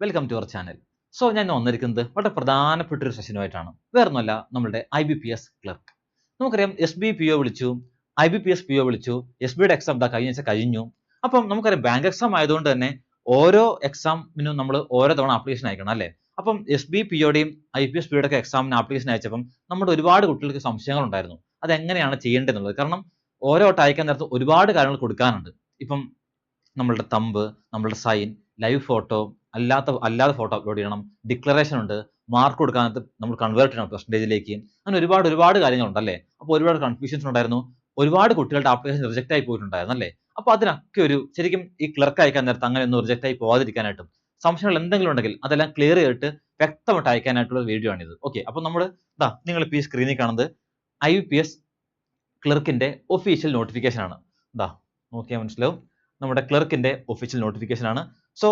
Welcome to our channel. So ഞാൻ വന്നിരിക്കുന്നത് വളരെ പ്രധാനപ്പെട്ട ഒരു സെഷനുമായിട്ടാണ്. വേറൊന്നുമല്ല, നമ്മുടെ IBPS ക്ലർക്ക്. നമുക്കറിയാം SBPO വിളിച്ചു, IBPS PO വിളിച്ചു, SBയുടെ എക്സാം കഴിഞ്ഞു. അപ്പം നമുക്കറിയാം ബാങ്ക് എക്സാം ആയതുകൊണ്ട് തന്നെ ഓരോ എക്സാമിനും നമ്മൾ ഓരോ തവണ ആപ്ലിക്കേഷൻ അയക്കണം അല്ലേ? അപ്പം SBPOയുടെയും IBPS POയുടെ ഒക്കെ എക്സാമിന് ആപ്ലിക്കേഷൻ അയച്ചപ്പം നമ്മുടെ ഒരുപാട് കുട്ടികൾക്ക് സംശയങ്ങൾ ഉണ്ടായിരുന്നു. അതെങ്ങനെയാണ് ചെയ്യേണ്ടതെന്നുള്ളത്. കാരണം ഓരോ വട്ടം അയക്കാൻ നേരത്ത് ഒരുപാട് കാര്യങ്ങൾ കൊടുക്കാനുണ്ട്. ഇപ്പം നമ്മളുടെ തമ്പ്, നമ്മളുടെ സൈൻ, ലൈവ് ഫോട്ടോ, അല്ലാതെ ഫോട്ടോ അപ്ലോഡ് ചെയ്യണം, ഡിക്ലറേഷൻ ഉണ്ട്, മാർക്ക് കൊടുക്കാനകത്ത് നമ്മൾ കൺവേർട്ട് ചെയ്യണം പെർസെൻറ്റേജിലേക്ക്. അങ്ങനെ ഒരുപാട് കാര്യങ്ങളുണ്ട് അല്ലേ? അപ്പോൾ ഒരുപാട് കൺഫ്യൂഷൻസ് ഉണ്ടായിരുന്നു. ഒരുപാട് കുട്ടികളുടെ ആപ്ലിക്കേഷൻ റിജക്റ്റ് ആയി പോയിട്ടുണ്ടായിരുന്നു അല്ലേ? അപ്പോൾ അതിനൊക്കെ ശരിക്കും ഈ ക്ലർക്ക് അയക്കാൻ നേരത്ത് അങ്ങനെ ഒന്നും റിജക്റ്റ് ആയി പോകാതിരിക്കാനായിട്ടും സംശയങ്ങൾ എന്തെങ്കിലും ഉണ്ടെങ്കിൽ അതെല്ലാം ക്ലിയർ ചെയ്തിട്ട് വ്യക്തമായിട്ട് അയക്കാനായിട്ടുള്ള വീഡിയോ ആണിത്. ഓക്കെ, അപ്പോൾ നമ്മൾ നിങ്ങൾ ഇപ്പോൾ ഈ സ്ക്രീനിൽ കാണുന്നത് IBPS ക്ലർക്കിന്റെ ഒഫീഷ്യൽ നോട്ടിഫിക്കേഷൻ ആണ്. നോക്കിയാൽ മനസ്സിലാവും, നമ്മുടെ ക്ലർക്കിന്റെ ഒഫീഷ്യൽ നോട്ടിഫിക്കേഷൻ ആണ്. സോ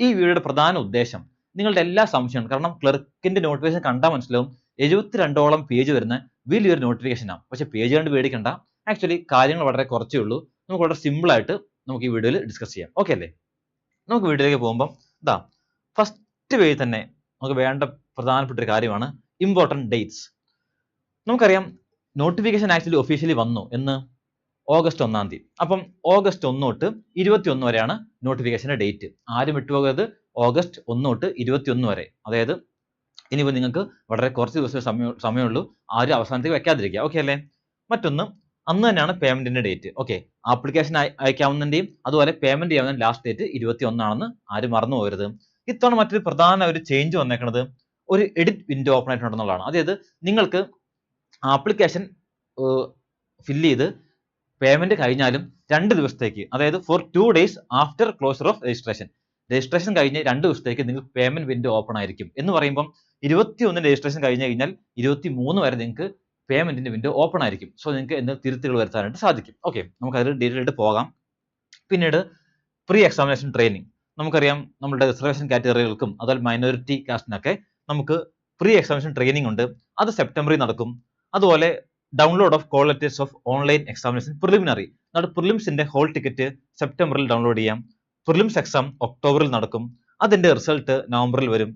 ഈ വീഡിയോയുടെ പ്രധാന ഉദ്ദേശം നിങ്ങളുടെ എല്ലാ സംശയവും, കാരണം ക്ലർക്കിന്റെ നോട്ടിഫിക്കേഷൻ കണ്ടാൽ മനസ്സിലാവും 72ഓളം പേജ് വരുന്ന വലിയൊരു നോട്ടിഫിക്കേഷനാണ്. പക്ഷെ പേജ് കണ്ട് പേടിക്കണ്ട, ആക്ച്വലി കാര്യങ്ങൾ വളരെ കുറച്ചേ ഉള്ളൂ. നമുക്ക് വളരെ സിമ്പിൾ ആയിട്ട് നമുക്ക് ഈ വീഡിയോയിൽ ഡിസ്കസ് ചെയ്യാം. ഓക്കെ അല്ലേ? നമുക്ക് വീഡിയോയിലേക്ക് പോകുമ്പോൾ ഫസ്റ്റ് പേജ് തന്നെ നമുക്ക് വേണ്ട പ്രധാനപ്പെട്ട ഒരു കാര്യമാണ് ഇമ്പോർട്ടൻറ്റ് ഡേറ്റ്സ്. നമുക്കറിയാം നോട്ടിഫിക്കേഷൻ ആക്ച്വലി ഒഫീഷ്യലി വന്നു എന്ന് ഓഗസ്റ്റ് 1-ാം തീയതി. അപ്പം ഓഗസ്റ്റ് 1 തൊട്ട് 21 വരെയാണ് നോട്ടിഫിക്കേഷന്റെ ഡേറ്റ്. ആരും വിട്ടുപോകരുത്, ഓഗസ്റ്റ് 1 തൊട്ട് 21 വരെ. അതായത് ഇനിയിപ്പോൾ നിങ്ങൾക്ക് വളരെ കുറച്ച് ദിവസമേ സമയമുള്ളൂ. ആരും അവസാനത്തേക്ക് വെക്കാതിരിക്കുക. ഓക്കെ അല്ലേ? മറ്റൊന്ന്, അന്ന് തന്നെയാണ് പേയ്മെന്റിന്റെ ഡേറ്റ്. ഓക്കെ, ആപ്ലിക്കേഷൻ അയക്കാവുന്നതിന്റെയും അതുപോലെ പേയ്മെന്റ് ചെയ്യാവുന്ന ലാസ്റ്റ് ഡേറ്റ് 21 ആണെന്ന് ആരും മറന്നു പോകരുത്. ഇത്തവണ മറ്റൊരു പ്രധാന ഒരു ചേഞ്ച് വന്നേക്കുന്നത് ഒരു എഡിറ്റ് വിൻഡോ ഓപ്പൺ ആയിട്ടുണ്ടെന്നുള്ളതാണ്. അതായത് നിങ്ങൾക്ക് ആപ്ലിക്കേഷൻ ഫില്ല് ചെയ്ത് പേയ്മെന്റ് കഴിഞ്ഞാലും 2 ദിവസത്തേക്ക്, അതായത് for 2 days after closure of registration കഴിഞ്ഞ് 2 ദിവസത്തേക്ക് നിങ്ങൾക്ക് പേയ്മെന്റ് വിൻഡോ ഓപ്പൺ ആയിരിക്കും. എന്ന് പറയുമ്പം 21 രജിസ്ട്രേഷൻ കഴിഞ്ഞ് കഴിഞ്ഞാൽ 23 വരെ നിങ്ങൾക്ക് പേയ്മെന്റിന്റെ വിൻഡോ ഓപ്പൺ ആയിരിക്കും. സോ നിങ്ങൾക്ക് എന്തെങ്കിലും തിരുത്തുകൾ വരുത്താനായിട്ട് സാധിക്കും. ഓക്കെ, നമുക്ക് അതിൽ ഡീറ്റെയിൽ ആയിട്ട് പോകാം. പിന്നീട് പ്രീ എക്സാമിനേഷൻ ട്രെയിനിങ്. നമുക്കറിയാം നമ്മുടെ റിസർവേഷൻ കാറ്റഗറികൾക്കും അതുപോലെ മൈനോറിറ്റി കാസ്റ്റിനൊക്കെ നമുക്ക് പ്രീ എക്സാമിനേഷൻ ട്രെയിനിങ് ഉണ്ട്. അത് സെപ്റ്റംബറിൽ നടക്കും. അതുപോലെ download of call letters of online examination preliminary. നമ്മുടെ പ്രിലിംസിന്റെ ഹോൾ ടിക്കറ്റ് സെപ്റ്റംബറിൽ ഡൗൺലോഡ് ചെയ്യാം. പ്രിലിംസ് എക്സാം ഒക്ടോബറിൽ നടക്കും. അതിന്റെ റിസൾട്ട് നവംബറിൽ വരും.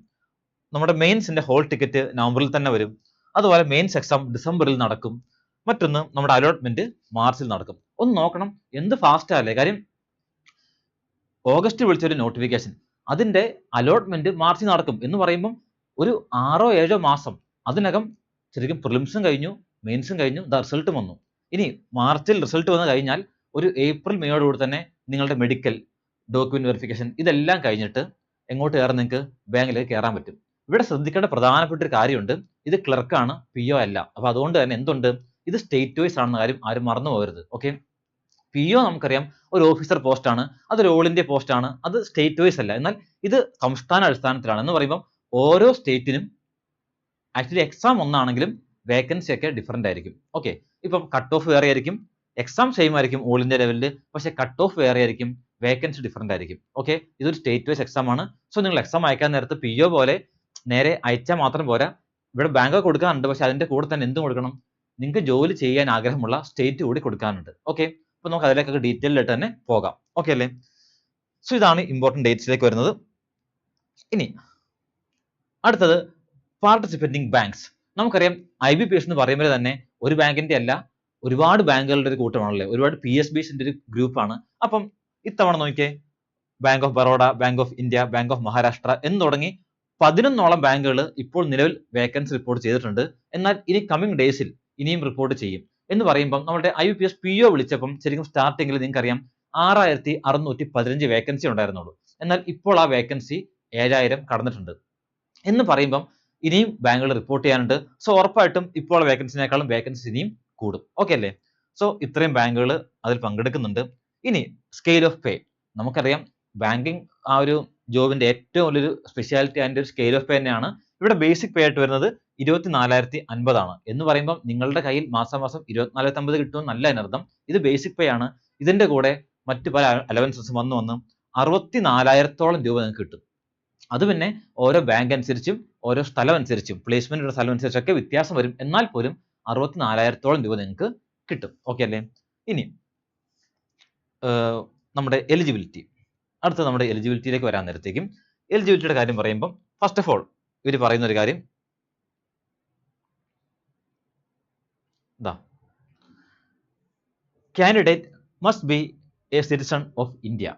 നമ്മുടെ മെയിൻസിന്റെ ഹോൾ ടിക്കറ്റ് നവംബറിൽ തന്നെ വരും. അതുപോലെ മെയിൻസ് എക്സാം ഡിസംബറിൽ നടക്കും. മറ്റൊന്ന്, നമ്മുടെ അലോട്ട്മെന്റ് മാർച്ചിൽ നടക്കും. ഒന്ന് നോക്കണം, എന്ത് ഫാസ്റ്റ് അല്ലേ? കാര്യം ഓഗസ്റ്റ് വിളിച്ചൊരു നോട്ടിഫിക്കേഷൻ, അതിന്റെ അലോട്ട്മെന്റ് മാർച്ചിൽ നടക്കും എന്ന് പറയുമ്പം ഒരു 6-7 മാസം അതിനകം ശരിക്കും പ്രിലിംസും കഴിഞ്ഞു, മെയിൻസും കഴിഞ്ഞു, റിസൾട്ടും വന്നു. ഇനി മാർച്ചിൽ റിസൾട്ട് വന്നു കഴിഞ്ഞാൽ ഒരു ഏപ്രിൽ മെയ്യോടുകൂടി തന്നെ നിങ്ങളുടെ മെഡിക്കൽ ഡോക്യുമെന്റ് വെരിഫിക്കേഷൻ ഇതെല്ലാം കഴിഞ്ഞിട്ട് എങ്ങോട്ട് കയറാൻ നിങ്ങൾക്ക് ബാങ്കിലേക്ക് കയറാൻ പറ്റും. ഇവിടെ ശ്രദ്ധിക്കേണ്ട പ്രധാനപ്പെട്ട ഒരു കാര്യമുണ്ട്, ഇത് ക്ലർക്കാണ്, PO അല്ല. അപ്പൊ അതുകൊണ്ട് തന്നെ എന്തുണ്ട്, ഇത് സ്റ്റേറ്റ് വൈസ് ആണെന്ന കാര്യം ആരും മറന്നു പോകരുത്. ഓക്കെ, PO നമുക്കറിയാം ഒരു ഓഫീസർ പോസ്റ്റ് ആണ്, അതൊരു ഓൾ ഇന്ത്യ പോസ്റ്റ് ആണ്, അത് സ്റ്റേറ്റ് വൈസ് അല്ല. എന്നാൽ ഇത് സംസ്ഥാന അടിസ്ഥാനത്തിലാണ്. എന്ന് പറയുമ്പോൾ ഓരോ സ്റ്റേറ്റിനും ആക്ച്വലി എക്സാം ഒന്നാണെങ്കിലും വേക്കൻസി ഒക്കെ ഡിഫറൻ്റ് ആയിരിക്കും. ഓക്കെ, ഇപ്പം കട്ട് ഓഫ് വേറെ ആയിരിക്കും, എക്സാം സെയിം ആയിരിക്കും ഓൾ ഇന്ത്യ ലെവലിൽ, പക്ഷേ കട്ട് ഓഫ് വേറെ ആയിരിക്കും, വേക്കൻസി ഡിഫറൻ്റ് ആയിരിക്കും. ഓക്കെ, ഇതൊരു സ്റ്റേറ്റ് വൈസ് എക്സാം ആണ്. സോ നിങ്ങൾ എക്സാം അയക്കാൻ നേരത്ത് PO പോലെ നേരെ അയച്ചാൽ മാത്രം പോരാ, ഇവിടെ ബാങ്ക് കൊടുക്കാനുണ്ട്, പക്ഷെ അതിന്റെ കൂടെ തന്നെ എന്തും കൊടുക്കണം, നിങ്ങൾക്ക് ജോലി ചെയ്യാൻ ആഗ്രഹമുള്ള സ്റ്റേറ്റ് കൂടി കൊടുക്കാനുണ്ട്. ഓക്കെ, അപ്പോൾ നമുക്ക് അതിലേക്കൊക്കെ ഡീറ്റെയിൽ ആയിട്ട് തന്നെ പോകാം. ഓക്കെ അല്ലേ? സോ ഇതാണ് ഇമ്പോർട്ടൻറ്റ് ഡേറ്റ്സിലേക്ക് വരുന്നത്. ഇനി അടുത്തത് പാർട്ടിസിപ്പേറ്റിംഗ് ബാങ്ക്സ്. നമുക്കറിയാം IBPS എന്ന് പറയുമ്പോൾ തന്നെ ഒരു ബാങ്കിന്റെ അല്ല, ഒരുപാട് ബാങ്കുകളുടെ ഒരു കൂട്ടമാണല്ലേ, ഒരുപാട് PSBസിന്റെ ഒരു ഗ്രൂപ്പാണ്. അപ്പം ഇത്തവണ നോക്കിയേ, bank of Baroda, bank of India, bank of Maharashtra എന്ന് തുടങ്ങി 11ഓളം ബാങ്കുകൾ ഇപ്പോൾ നിലവിൽ വേക്കൻസി റിപ്പോർട്ട് ചെയ്തിട്ടുണ്ട്. എന്നാൽ ഇനി കമ്മിങ് ഡേയ്സിൽ ഇനിയും റിപ്പോർട്ട് ചെയ്യും. എന്ന് പറയുമ്പം നമ്മുടെ IBPS PO വിളിച്ചപ്പം ശരിക്കും സ്റ്റാർട്ടിങ്ങിൽ നിങ്ങൾക്കറിയാം 6615 വേക്കൻസി ഉണ്ടായിരുന്നുള്ളൂ. എന്നാൽ ഇപ്പോൾ ആ വേക്കൻസി 7000 കടന്നിട്ടുണ്ട്. എന്ന് പറയുമ്പം ഇനിയും ബാങ്കുകൾ റിപ്പോർട്ട് ചെയ്യാനുണ്ട്. സോ ഉറപ്പായിട്ടും ഇപ്പോൾ വേക്കൻസിനേക്കാളും വേക്കൻസി ഇനിയും കൂടും. ഓക്കെ അല്ലേ? സോ ഇത്രയും ബാങ്കുകൾ അതിൽ പങ്കെടുക്കുന്നുണ്ട്. ഇനി സ്കെയിൽ ഓഫ് പേ. നമുക്കറിയാം ബാങ്കിങ് ആ ഒരു ജോബിന്റെ ഏറ്റവും വലിയൊരു സ്പെഷ്യാലിറ്റി അതിന്റെ ഒരു സ്കെയിൽ ഓഫ് പേ തന്നെയാണ്. ഇവിടെ ബേസിക് പേ ആയിട്ട് വരുന്നത് 24,050 ആണ്. എന്ന് പറയുമ്പോൾ നിങ്ങളുടെ കയ്യിൽ മാസം 24,050 കിട്ടുമെന്നല്ല അതിനർത്ഥം. ഇത് ബേസിക് പേ ആണ്. ഇതിന്റെ കൂടെ മറ്റു പല അലവൻസസും വന്ന് 64,000-ഓളം രൂപ നിങ്ങൾക്ക് കിട്ടും. അത് പിന്നെ ഓരോ ബാങ്ക് അനുസരിച്ചും ഓരോ സ്ഥലം അനുസരിച്ചും പ്ലേസ്മെന്റ് ഉള്ള സ്ഥലം അനുസരിച്ചൊക്കെ വ്യത്യാസം വരും. എന്നാൽ പോലും 64,000-ഓളം രൂപ നിങ്ങൾക്ക് കിട്ടും. ഓക്കെ അല്ലേ? ഇനി നമ്മുടെ എലിജിബിലിറ്റി. അടുത്ത നമ്മുടെ എലിജിബിലിറ്റിയിലേക്ക് വരാൻ നേരത്തേക്കും എലിജിബിലിറ്റിയുടെ കാര്യം പറയുമ്പം ഫസ്റ്റ് ഓഫ് ഓൾ ഇവർ പറയുന്ന ഒരു കാര്യം ഇതാ, candidate must be A citizen of India.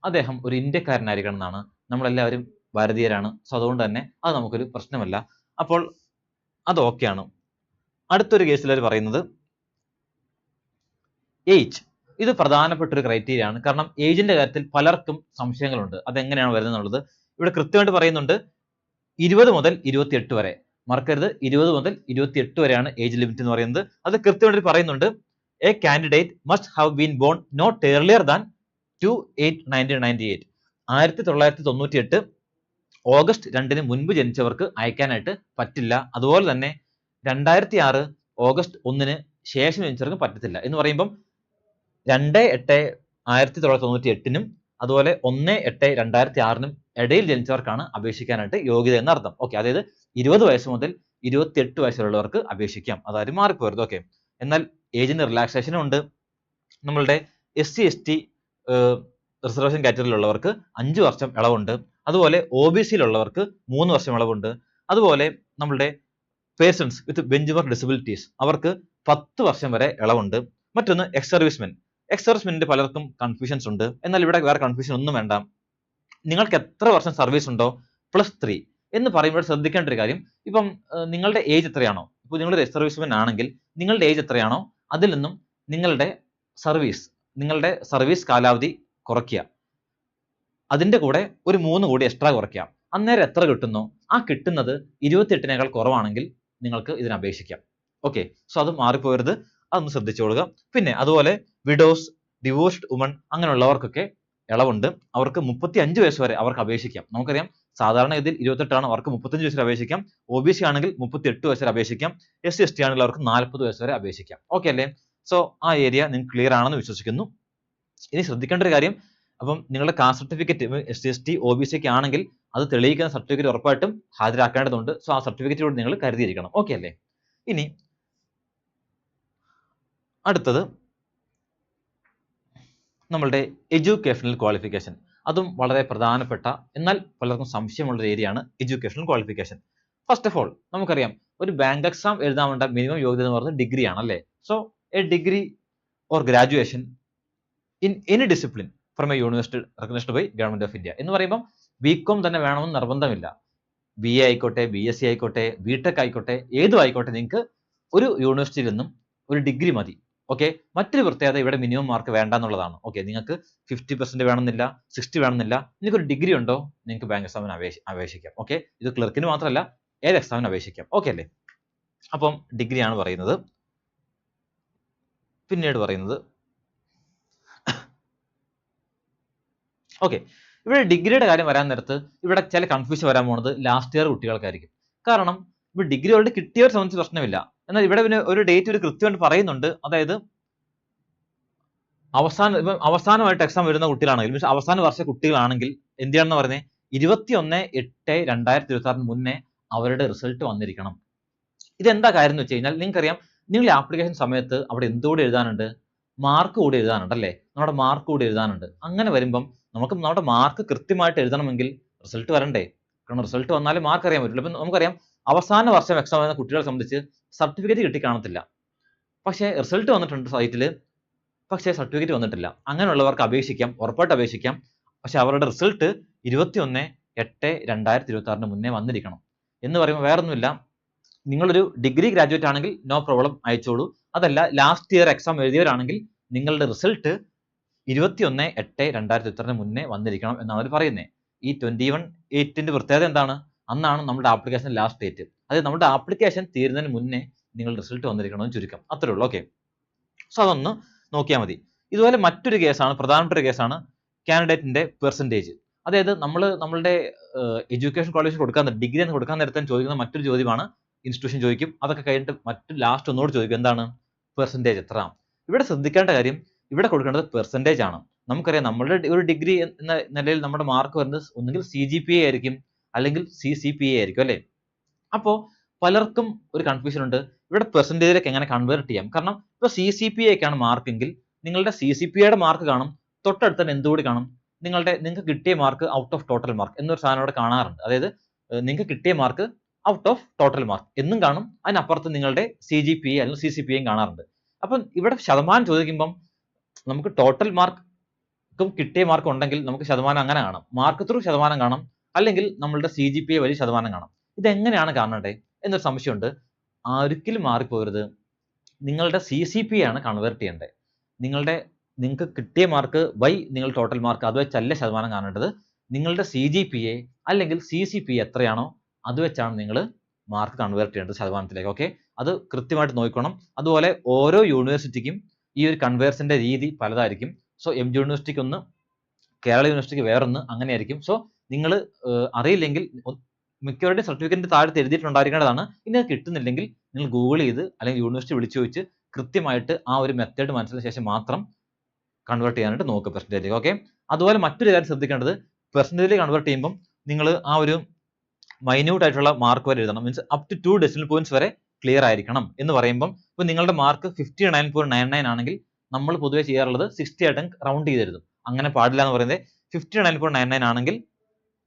അദ്ദേഹം ഒരു ഇന്ത്യക്കാരനായിരിക്കണം എന്നാണ്. നമ്മളെല്ലാവരും ഭാരതീയരാണ്. സോ അതുകൊണ്ട് തന്നെ അത് നമുക്കൊരു പ്രശ്നമല്ല. അപ്പോൾ അത് ഓക്കെയാണ്. അടുത്തൊരു കേസിൽ അവർ പറയുന്നത് ഏജ്. ഇത് പ്രധാനപ്പെട്ട ഒരു ക്രൈറ്റീരിയ ആണ്. കാരണം ഏജിന്റെ കാര്യത്തിൽ പലർക്കും സംശയങ്ങളുണ്ട്. അതെങ്ങനെയാണ് വരുന്നത് എന്നുള്ളത് ഇവിടെ കൃത്യമായിട്ട് പറയുന്നുണ്ട്. 20 മുതൽ 28 വരെ. മറക്കരുത്, 20 മുതൽ 28 വരെയാണ് ഏജ് ലിമിറ്റ് എന്ന് പറയുന്നത്. അത് കൃത്യമായിട്ട് പറയുന്നുണ്ട്. A candidate must have been born not earlier than 2/8/1998. 1998 August 2 മുൻപ് ജനിച്ചവർക്ക് അയക്കാനായിട്ട് പറ്റില്ല. അതുപോലെ തന്നെ 2006 ഓഗസ്റ്റ് 1 ശേഷം ജനിച്ചവർക്ക് പറ്റത്തില്ല. എന്ന് പറയുമ്പം 2/8/1998 അതുപോലെ 1/8/2006 ഇടയിൽ ജനിച്ചവർക്കാണ് അപേക്ഷിക്കാനായിട്ട് യോഗ്യത എന്ന് അർത്ഥം. ഓക്കെ, അതായത് 20 വയസ്സ് മുതൽ 28 വയസ്സ് വരെയുള്ളവർക്ക് അപേക്ഷിക്കാം. അതായത് മാറിപ്പോരുത്. ഓക്കെ, എന്നാൽ ഏജിന് റിലാക്സേഷനും ഉണ്ട്. നമ്മളുടെ SC/ST റിസർവേഷൻ കാറ്റഗറിയിലുള്ളവർക്ക് 5 വർഷം ഇളവുണ്ട്. അതുപോലെ OBC-യിലുള്ളവർക്ക് 3 വർഷം ഇളവുണ്ട്. അതുപോലെ നമ്മളുടെ പേഴ്സൺസ് വിത്ത് ബെഞ്ച്മാർക്ക് ഡിസബിലിറ്റീസ് അവർക്ക് 10 വർഷം വരെ ഇളവുണ്ട്. മറ്റൊന്ന് എക്സ് സർവീസ്മെൻ. എക്സ് സർവീസ്മെന്റിന്റെ പലർക്കും കൺഫ്യൂഷൻസ് ഉണ്ട്. എന്നാൽ ഇവിടെ വേറെ കൺഫ്യൂഷൻ ഒന്നും വേണ്ട. നിങ്ങൾക്ക് എത്ര വർഷം സർവീസ് ഉണ്ടോ +3 എന്ന് പറയുമ്പോൾ ശ്രദ്ധിക്കേണ്ട ഒരു കാര്യം, ഇപ്പം നിങ്ങളുടെ ഏജ് എത്രയാണോ, ഇപ്പോൾ നിങ്ങളൊരു എക്സ് സർവീസ്മെൻ ആണെങ്കിൽ നിങ്ങളുടെ ഏജ് എത്രയാണോ അതിൽ നിന്നും നിങ്ങളുടെ സർവീസ് കാലാവധി കുറയ്ക്കുക. അതിന്റെ കൂടെ ഒരു 3 കൂടി എക്സ്ട്രാ കുറയ്ക്കാം. അന്നേരം എത്ര കിട്ടുന്നോ ആ കിട്ടുന്നത് 28നേക്കാൾ കുറവാണെങ്കിൽ നിങ്ങൾക്ക് ഇതിന് അപേക്ഷിക്കാം. ഓക്കെ, സോ അത് മാറിപ്പോരുത്, അതൊന്ന് ശ്രദ്ധിച്ചോളുക. പിന്നെ അതുപോലെ വിഡോസ്, ഡിവോഴ്സ്ഡ് വുമൺ അങ്ങനെയുള്ളവർക്കൊക്കെ ഇളവുണ്ട്. അവർക്ക് 35 വയസ്സ് വരെ അവർക്ക് അപേക്ഷിക്കാം. നമുക്കറിയാം സാധാരണ ഇതിൽ 28 ആണ്, അവർക്ക് 35 വയസ്സ് വരെ അപേക്ഷിക്കാം. OBC ആണെങ്കിൽ 38 വയസ്സ് വരെ അപേക്ഷിക്കാം. SC/ST ആണെങ്കിൽ അവർക്ക് 40 വയസ്സ് വരെ അപേക്ഷിക്കാം. ഓക്കെ അല്ലേ? സോ ആ ഏരിയ നിങ്ങൾക്ക് ക്ലിയർ ആണെന്ന് വിശ്വസിക്കുന്നു. ഇനി ശ്രദ്ധിക്കേണ്ട ഒരു കാര്യം, അപ്പം നിങ്ങളുടെ കാസ്റ്റ് സർട്ടിഫിക്കറ്റ് SC/ST OBC ഒക്കെ ആണെങ്കിൽ അത് തെളിയിക്കുന്ന സർട്ടിഫിക്കറ്റ് ഉറപ്പായിട്ടും ഹാജരാക്കേണ്ടതുണ്ട്. സോ ആ സർട്ടിഫിക്കറ്റ് കൂടി നിങ്ങൾ കരുതിയിരിക്കണം. ഓക്കെ അല്ലേ? ഇനി അടുത്തത് നമ്മളുടെ എഡ്യൂക്കേഷണൽ ക്വാളിഫിക്കേഷൻ. അതും വളരെ പ്രധാനപ്പെട്ട എന്നാൽ പലർക്കും സംശയമുള്ള ഒരു ഏരിയയാണ് educational qualification. First of all നമുക്കറിയാം ഒരു ബാങ്ക് എക്സാം എഴുതാൻ വേണ്ട മിനിമം യോഗ്യത എന്ന് പറയുന്നത് ഡിഗ്രി ആണ് അല്ലേ? So a degree or graduation in any discipline from a university recognised by government of India എന്ന് പറയുമ്പോൾ BCom തന്നെ വേണമെന്ന് നിർബന്ധമില്ല. BA ആയിക്കോട്ടെ, BSc ആയിക്കോട്ടെ, BTech ആയിക്കോട്ടെ, ഏതും ആയിക്കോട്ടെ, നിങ്ങൾക്ക് ഒരു യൂണിവേഴ്സിറ്റിയിൽ നിന്നും ഒരു ഡിഗ്രി മതി. ഓക്കെ, മറ്റൊരു പ്രത്യേകത ഇവിടെ മിനിമം മാർക്ക് വേണ്ട എന്നുള്ളതാണ്. ഓക്കെ, നിങ്ങൾക്ക് 50% വേണമെന്നില്ല, 60 വേണമെന്നില്ല. നിങ്ങൾക്ക് ഒരു ഡിഗ്രി ഉണ്ടോ നിങ്ങൾക്ക് ബാങ്ക് എക്സാമിന് അപേക്ഷിക്കാം. ഓക്കെ, ഇത് ക്ലർക്കിന് മാത്രമല്ല ഏത് എക്സാമിന് അപേക്ഷിക്കാം. ഓക്കെ അല്ലേ? അപ്പം ഡിഗ്രിയാണ് പറയുന്നത്. പിന്നീട് പറയുന്നത് ഓക്കെ, ഇവിടെ ഡിഗ്രിയുടെ കാര്യം വരാൻ നേരത്ത് ഇവിടെ ചില കൺഫ്യൂഷൻ വരാൻ പോകുന്നത് ലാസ്റ്റ് ഇയർ കുട്ടികൾക്കായിരിക്കും. കാരണം ഇപ്പോൾ ഡിഗ്രി ഓൾറെഡി കിട്ടിയവരെ സംബന്ധിച്ച് പ്രശ്നമില്ല. എന്നാൽ ഇവിടെ പിന്നെ ഒരു ഡേറ്റ് ഒരു കൃത്യമായിട്ട് പറയുന്നുണ്ട്. അതായത് അവസാനമായിട്ട് എക്സാം വരുന്ന കുട്ടികളാണെങ്കിൽ, മീൻസ് അവസാന വർഷ കുട്ടികളാണെങ്കിൽ എന്ത് ചെയ്യണമെന്ന് പറയുന്നത് 21/8/2026 മുന്നേ അവരുടെ റിസൾട്ട് വന്നിരിക്കണം. ഇതെന്താ കാര്യം എന്ന് വെച്ച് കഴിഞ്ഞാൽ നിങ്ങൾക്കറിയാം, നിങ്ങൾ ആപ്ലിക്കേഷൻ സമയത്ത് അവിടെ എന്തുകൂടി എഴുതാനുണ്ട്, മാർക്ക് കൂടി എഴുതാനുണ്ട് അല്ലേ? നമ്മുടെ മാർക്ക് കൂടി എഴുതാനുണ്ട്. അങ്ങനെ വരുമ്പം നമുക്ക് നമ്മുടെ മാർക്ക് കൃത്യമായിട്ട് എഴുതണമെങ്കിൽ റിസൾട്ട് വരണ്ടേ? കാരണം റിസൾട്ട് വന്നാലേ മാർക്ക് അറിയാൻ പറ്റുള്ളൂ. ഇപ്പം നമുക്കറിയാം അവസാന വർഷം എക്സാം എഴുതുന്ന കുട്ടികളെ സംബന്ധിച്ച് സർട്ടിഫിക്കറ്റ് കിട്ടി കാണത്തില്ല, പക്ഷേ റിസൾട്ട് വന്നിട്ടുണ്ട് സൈറ്റിൽ, പക്ഷേ സർട്ടിഫിക്കറ്റ് വന്നിട്ടില്ല. അങ്ങനെയുള്ളവർക്ക് അപേക്ഷിക്കാം, ഉറപ്പായിട്ട് അപേക്ഷിക്കാം. പക്ഷെ അവരുടെ റിസൾട്ട് 21/8/2026 മുന്നേ വന്നിരിക്കണം. എന്ന് പറയുമ്പോൾ വേറൊന്നുമില്ല, നിങ്ങളൊരു ഡിഗ്രി ഗ്രാജുവേറ്റ് ആണെങ്കിൽ നോ പ്രോബ്ലം അയച്ചോളൂ. അതല്ല ലാസ്റ്റ് ഇയർ എക്സാം എഴുതിയവരാണെങ്കിൽ നിങ്ങളുടെ റിസൾട്ട് 21/8/2026 മുന്നേ വന്നിരിക്കണം എന്നാണ് അവർ പറയുന്നത്. ഈ 21/8 പ്രത്യേകത എന്താണ്? അന്നാണ് നമ്മുടെ ആപ്ലിക്കേഷൻ ലാസ്റ്റ് ഡേറ്റ്. അതായത് നമ്മുടെ ആപ്ലിക്കേഷൻ തീരുന്നതിന് മുന്നേ നിങ്ങളുടെ റിസൾട്ട് വന്നിരിക്കണമെന്ന് ചുരുക്കം. അത്രേ ഉള്ളൂ. ഓക്കെ, സോ അതൊന്ന് നോക്കിയാൽ മതി. ഇതുപോലെ മറ്റൊരു കേസാണ്, പ്രധാനപ്പെട്ട ഒരു കേസാണ് കാൻഡിഡേറ്റിന്റെ പെർസെൻറ്റേജ്. അതായത് നമ്മളുടെ എഡ്യൂക്കേഷൻ ക്വാളിഫിക്കേഷൻ കൊടുക്കാൻ ഡിഗ്രി എന്ന് കൊടുക്കാൻ നേരത്തെ ചോദിക്കുന്ന മറ്റൊരു ചോദ്യമാണ്, ഇൻസ്റ്റിറ്റ്യൂഷൻ ചോദിക്കും. അതൊക്കെ കഴിഞ്ഞിട്ട് ലാസ്റ്റ് ഒന്നുകൂടി ചോദിക്കും, എന്താണ് പെർസെൻറ്റേജ് എത്ര. ഇവിടെ ശ്രദ്ധിക്കേണ്ട കാര്യം, ഇവിടെ കൊടുക്കേണ്ടത് പെർസെൻറ്റേജ് ആണ്. നമുക്കറിയാം നമ്മളുടെ ഒരു ഡിഗ്രി എന്ന നിലയിൽ നമ്മുടെ മാർക്ക് വരുന്നത് ഒന്നുകിൽ CGPA ആയിരിക്കും അല്ലെങ്കിൽ CCPA ആയിരിക്കും അല്ലേ? അപ്പോൾ പലർക്കും ഒരു കൺഫ്യൂഷൻ ഉണ്ട്, ഇവിടെ പെർസെൻറ്റേജിലേക്ക് എങ്ങനെ കൺവേർട്ട് ചെയ്യാം. കാരണം ഇപ്പോൾ CCPA ഒക്കെയാണ് മാർക്കെങ്കിൽ നിങ്ങളുടെ CCPAയുടെ മാർക്ക് കാണും, തൊട്ടടുത്ത് തന്നെ എന്തുകൂടി കാണും, നിങ്ങൾക്ക് കിട്ടിയ mark out of total mark എന്നൊരു സാധനം അവിടെ കാണാറുണ്ട്. അതായത് നിങ്ങൾക്ക് കിട്ടിയ mark out of total mark എന്നും കാണും. അതിനപ്പുറത്ത് നിങ്ങളുടെ CGPA അല്ലെങ്കിൽ CCPA കാണാറുണ്ട്. അപ്പം ഇവിടെ ശതമാനം ചോദിക്കുമ്പം നമുക്ക് ടോട്ടൽ മാർക്കും കിട്ടിയ മാർക്ക് ഉണ്ടെങ്കിൽ നമുക്ക് ശതമാനം അങ്ങനെ കാണാം. മാർക്ക് ത്രൂ ശതമാനം കാണാം, അല്ലെങ്കിൽ നമ്മളുടെ CGPA വഴി ശതമാനം കാണാം. ഇതെങ്ങനെയാണ് കാണണ്ടേ എന്നൊരു സംശയമുണ്ട്. ഒരിക്കലും മാറിപ്പോകരുത്. നിങ്ങളുടെ CCPA ആണ് കൺവേർട്ട് ചെയ്യേണ്ടത്. നിങ്ങൾക്ക് കിട്ടിയ മാർക്ക് ബൈ നിങ്ങൾ ടോട്ടൽ മാർക്ക് അത് വെച്ചല്ല ശതമാനം കാണേണ്ടത്. നിങ്ങളുടെ CGPA അല്ലെങ്കിൽ CCPA എത്രയാണോ അത് വെച്ചാണ് നിങ്ങൾ മാർക്ക് കൺവേർട്ട് ചെയ്യേണ്ടത് ശതമാനത്തിലേക്ക്. ഓക്കെ, അത് കൃത്യമായിട്ട് നോക്കണം. അതുപോലെ ഓരോ യൂണിവേഴ്സിറ്റിക്കും ഈ ഒരു കൺവേർഷന്റെ രീതി പലതായിരിക്കും. സോ MG യൂണിവേഴ്സിറ്റിക്ക് ഒന്ന്, കേരള യൂണിവേഴ്സിറ്റിക്ക് വേറൊന്ന്, അങ്ങനെയായിരിക്കും. സോ നിങ്ങൾ അറിയില്ലെങ്കിൽ മിക്കവരുടെയും സർട്ടിഫിക്കറ്റിന്റെ താഴത്ത് എഴുതിയിട്ടുണ്ടായിരിക്കേണ്ടതാണ്. ഇനി അത് കിട്ടുന്നില്ലെങ്കിൽ നിങ്ങൾ ഗൂഗിൾ ചെയ്ത് അല്ലെങ്കിൽ യൂണിവേഴ്സിറ്റി വിളിച്ചു ചോദിച്ച് കൃത്യമായിട്ട് ആ ഒരു മെത്തേഡ് മനസ്സിലായ ശേഷം മാത്രം കൺവേർട്ട് ചെയ്യാനായിട്ട് നോക്കുക പെർസെൻറ്റേജ്. ഓക്കെ, അതുപോലെ മറ്റൊരു കാര്യം ശ്രദ്ധിക്കേണ്ടത്, പെർസെൻറ്റേജ് കൺവേർട്ട് ചെയ്യുമ്പോൾ നിങ്ങൾ ആ ഒരു മൈന്യൂട്ട് ആയിട്ടുള്ള മാർക്ക് വരെ എഴുതണം. Means up to 2 decimal points വരെ ക്ലിയർ ആയിരിക്കണം എന്ന് പറയുമ്പോൾ, ഇപ്പോൾ നിങ്ങളുടെ മാർക്ക് 59.99 ആണെങ്കിൽ നമ്മൾ പൊതുവെ ചെയ്യാറുള്ളത് 60 ആയിട്ട് റൗണ്ട് ചെയ്ത് എഴുതും. അങ്ങനെ പാടില്ല എന്ന് പറയുന്നത്. 59.99 ആണെങ്കിൽ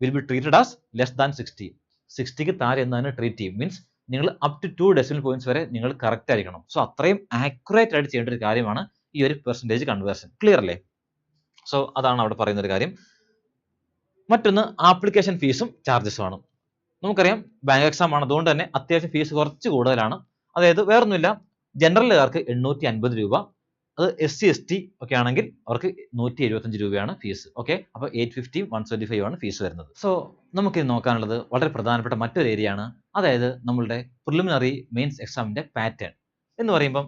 will be treated as less than 60. 60ക്ക് താഴെ എന്നതിനെ ട്രീറ്റ് ചെയ്യും. മീൻസ് നിങ്ങൾ അപ് ടു 2 ഡെസിമൽ പോയിന്റ്സ് വരെ നിങ്ങൾ കറക്റ്റ് ആയിരിക്കണം. സോ അത്രയും ആക്യുറേറ്റ് ആയിട്ട് ചെയ്യേണ്ട ഒരു കാര്യമാണ് ഈ ഒരു പെർസെൻറ്റേജ് കൺവേർഷൻ. ക്ലിയർ അല്ലേ? സോ അതാണ് അവിടെ പറയുന്ന ഒരു കാര്യം. മറ്റൊന്ന് ആപ്ലിക്കേഷൻ ഫീസും ചാർജസും ആണ്. നമുക്കറിയാം ബാങ്ക് എക്സാം ആണ്, അതുകൊണ്ട് തന്നെ അത്യാവശ്യം ഫീസ് കുറച്ച് കൂടുതലാണ്. അതായത് വേറൊന്നുമില്ല, ജനറലുകാർക്ക് 850 രൂപ, അത് SC ST ഒക്കെ ആണെങ്കിൽ അവർക്ക് 175 രൂപയാണ് ഫീസ്. ഓക്കെ, അപ്പോൾ 850 175 ആണ് ഫീസ് വരുന്നത്. സോ നമുക്ക് നോക്കാനുള്ളത് വളരെ പ്രധാനപ്പെട്ട മറ്റൊരു ഏരിയ ആണ്. അതായത് നമ്മളുടെ പ്രിലിമിനറി മെയിൻസ് എക്സാമിന്റെ പാറ്റേൺ എന്ന് പറയുമ്പം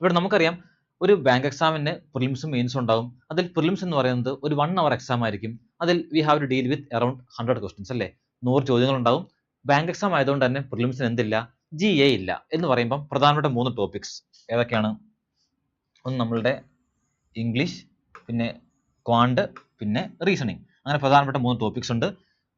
ഇവിടെ നമുക്കറിയാം ഒരു ബാങ്ക് എക്സാമിന് പ്രിലിംസും മെയിൻസും ഉണ്ടാവും. അതിൽ പ്രിലിംസ് എന്ന് പറയുന്നത് ഒരു 1 hour എക്സാം ആയിരിക്കും. അതിൽ we have to deal with around 100 questions അല്ലേ, 100 ചോദ്യങ്ങൾ ഉണ്ടാവും. ബാങ്ക് എക്സാം ആയതുകൊണ്ട് തന്നെ പ്രിലിംസിന് എന്തില്ല, GA ഇല്ല. എന്ന് പറയുമ്പം പ്രധാനപ്പെട്ട 3 ടോപ്പിക്സ് ഏതൊക്കെയാണ്? ഒന്ന് നമ്മളുടെ ഇംഗ്ലീഷ്, പിന്നെ ക്വാണ്ട്, പിന്നെ റീസണിങ്. അങ്ങനെ പ്രധാനപ്പെട്ട 3 ടോപ്പിക്സ് ഉണ്ട്.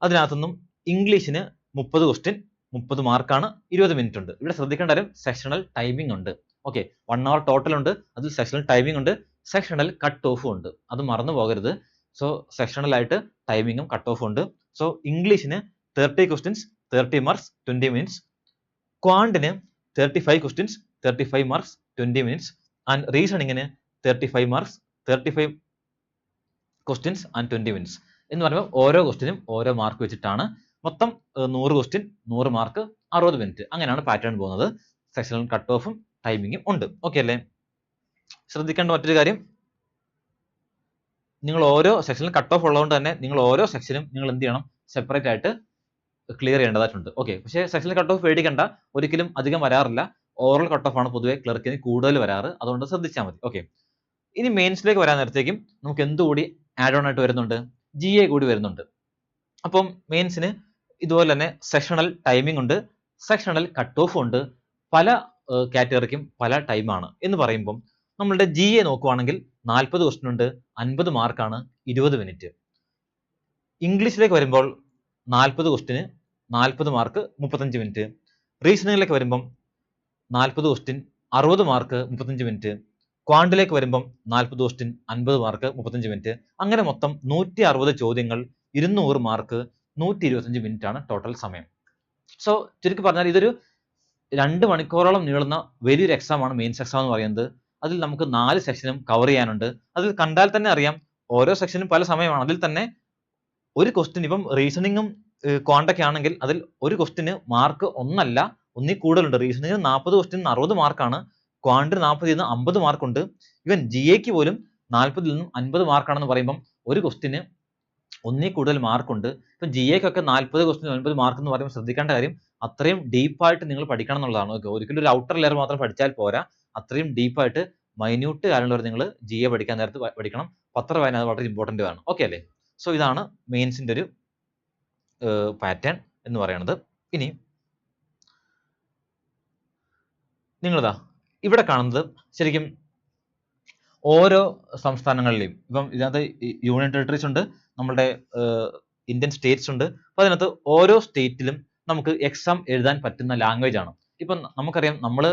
അതിനകത്തുനിന്നും ഇംഗ്ലീഷിന് 30 ക്വസ്റ്റ്യൻ, 30 മാർക്കാണ്, 20 മിനിറ്റ് ഉണ്ട്. ഇവിടെ ശ്രദ്ധിക്കേണ്ട കാര്യം സെക്ഷണൽ ടൈമിംഗ് ഉണ്ട്. ഓക്കെ, 1 hour ടോട്ടൽ ഉണ്ട്, അതിൽ സെക്ഷണൽ ടൈമിംഗ് ഉണ്ട്, സെക്ഷണൽ കട്ട് ഓഫും ഉണ്ട്. അത് മറന്നു പോകരുത്. സോ സെക്ഷണൽ ആയിട്ട് ടൈമിങ്ങും കട്ട് ഓഫും ഉണ്ട്. സോ ഇംഗ്ലീഷിന് 30 ക്വസ്റ്റ്യൻസ് 30 മാർക്സ് 20 മിനിറ്റ്സ്, ക്വാണ്ടിന് 35 ക്വസ്റ്റ്യൻസ് 35 മാർക്സ് 20 മിനിറ്റ്സ്, ആൻഡ് റീസണിങ്ങിന് 35 മാർക്സ് 35 ക്വസ്റ്റ്യൻസ് ആൻഡ് 20 മിനിറ്റ്സ്. എന്ന് പറയുമ്പോൾ ഓരോ ക്വസ്റ്റ്യനും ഓരോ മാർക്ക് വെച്ചിട്ടാണ്. മൊത്തം 100 ക്വസ്റ്റ്യൻ 100 മാർക്ക് 60 മിനിറ്റ്. അങ്ങനെയാണ് പാറ്റേൺ പോകുന്നത്. സെക്ഷണൽ കട്ട് ഓഫും ടൈമിങ്ങും ഉണ്ട്. ഓക്കെ അല്ലേ? ശ്രദ്ധിക്കേണ്ട മറ്റൊരു കാര്യം, നിങ്ങൾ ഓരോ സെക്ഷനിൽ കട്ട് ഓഫ് ഉള്ളതുകൊണ്ട് തന്നെ നിങ്ങൾ ഓരോ സെക്ഷനും നിങ്ങൾ എന്ത് ചെയ്യണം, സെപ്പറേറ്റ് ആയിട്ട് ക്ലിയർ ചെയ്യേണ്ടതായിട്ടുണ്ട്. ഓക്കെ, പക്ഷേ സെക്ഷനിൽ കട്ട് ഓഫ് പേടിക്കണ്ട, ഒരിക്കലും അധികം വരാറില്ല. ഓറൽ കട്ട് ഓഫ് ആണ് പൊതുവെ ക്ലർക്കിന് കൂടുതൽ വരാറ്, അതുകൊണ്ട് ശ്രദ്ധിച്ചാൽ മതി. ഓക്കെ, ഇനി മെയിൻസിലേക്ക് വരാൻ നേരത്തേക്കും നമുക്ക് എന്തുകൂടി ആഡ് ഓൺ ആയിട്ട് വരുന്നുണ്ട്, GA കൂടി വരുന്നുണ്ട്. അപ്പം മെയിൻസിന് ഇതുപോലെ തന്നെ സെക്ഷണൽ ടൈമിംഗ് ഉണ്ട്, സെക്ഷണൽ കട്ട് ഓഫ് ഉണ്ട്. പല കാറ്റഗറിക്കും പല ടൈമാണ് എന്ന് പറയുമ്പം നമ്മളുടെ GA നോക്കുവാണെങ്കിൽ 40 ക്വസ്റ്റ്യൻ ഉണ്ട്, 50 മാർക്കാണ്, 20 മിനിറ്റ്. ഇംഗ്ലീഷിലേക്ക് വരുമ്പോൾ 40 ക്വസ്റ്റ്യന് 40 മാർക്ക് 35 മിനിറ്റ്. റീസണിങ്ങിലേക്ക് വരുമ്പം 40 ക്വസ്റ്റ്യൻ 60 മാർക്ക് 35 മിനിറ്റ്. ക്വാണ്ടിലേക്ക് വരുമ്പം 40 ക്വസ്റ്റ്യൻ 50 മാർക്ക് 35 മിനിറ്റ്. അങ്ങനെ മൊത്തം 160 ചോദ്യങ്ങൾ 200 മാർക്ക് 125 മിനിറ്റ് ആണ് ടോട്ടൽ സമയം. സോ ചുരുക്കി പറഞ്ഞാൽ ഇതൊരു 2 മണിക്കൂറോളം നീളുന്ന വലിയൊരു എക്സാം ആണ് മെയിൻസ് എക്സാം എന്ന് പറയുന്നത്. അതിൽ നമുക്ക് 4 സെക്ഷനും കവർ ചെയ്യാനുണ്ട്. അതിൽ കണ്ടാൽ തന്നെ അറിയാം ഓരോ സെക്ഷനും പല സമയമാണ്. അതിൽ തന്നെ ഒരു ക്വസ്റ്റ്യൻ ഇപ്പം റീസണിങ്ങും ക്വാണ്ടൊക്കെ ആണെങ്കിൽ അതിൽ ഒരു ക്വസ്റ്റ്യന് മാർക്ക് ഒന്നല്ല, ഒന്നിൽ കൂടുതലുണ്ട്. റീസണിങ്ങിന് 40 ക്വസ്റ്റ്യൻ 60 മാർക്കാണ്, ക്വാണ്ടിന് 40 നിന്ന് 50 മാർക്കുണ്ട്. ഇവൻ GAക്ക് പോലും 40 നിന്നും 50 മാർക്കാണെന്ന് പറയുമ്പം ഒരു ക്വസ്റ്റ്യന് ഒന്നിൽ കൂടുതൽ മാർക്കുണ്ട്. ഇപ്പം GAക്കൊക്കെ 40 ക്വസ്റ്റ്യൻ 50 മാർക്ക് എന്ന് പറയുമ്പോൾ ശ്രദ്ധിക്കേണ്ട കാര്യം അത്രയും ഡീപ്പായിട്ട് നിങ്ങൾ പഠിക്കണം എന്നുള്ളതാണ്. ഒരിക്കലും ഒരു ഔട്ടർ ലെയർ മാത്രം പഠിച്ചാൽ പോരാ, അത്രയും ഡീപ്പായിട്ട് മൈന്യൂട്ട് കാര്യങ്ങൾ നിങ്ങൾ GA പഠിക്കാൻ നേരത്ത് പഠിക്കണം. പത്രം വായന അത് വളരെ ഇമ്പോർട്ടൻ്റ് ആണ്. ഓക്കെ അല്ലേ? സോ ഇതാണ് മെയിൻസിന്റെ ഒരു പാറ്റേൺ എന്ന് പറയുന്നത്. ഇനി നിങ്ങളിതാ ഇവിടെ കാണുന്നത് ശരിക്കും ഓരോ സംസ്ഥാനങ്ങളിലെയും, ഇപ്പം ഇതിനകത്ത് യൂണിയൻ ടെറിട്ടറീസ് ഉണ്ട്, നമ്മളുടെ ഇന്ത്യൻ സ്റ്റേറ്റ്സ് ഉണ്ട്. അപ്പൊ അതിനകത്ത് ഓരോ സ്റ്റേറ്റിലും നമുക്ക് എക്സാം എഴുതാൻ പറ്റുന്ന ലാംഗ്വേജ് ആണ്. ഇപ്പം നമുക്കറിയാം നമ്മൾ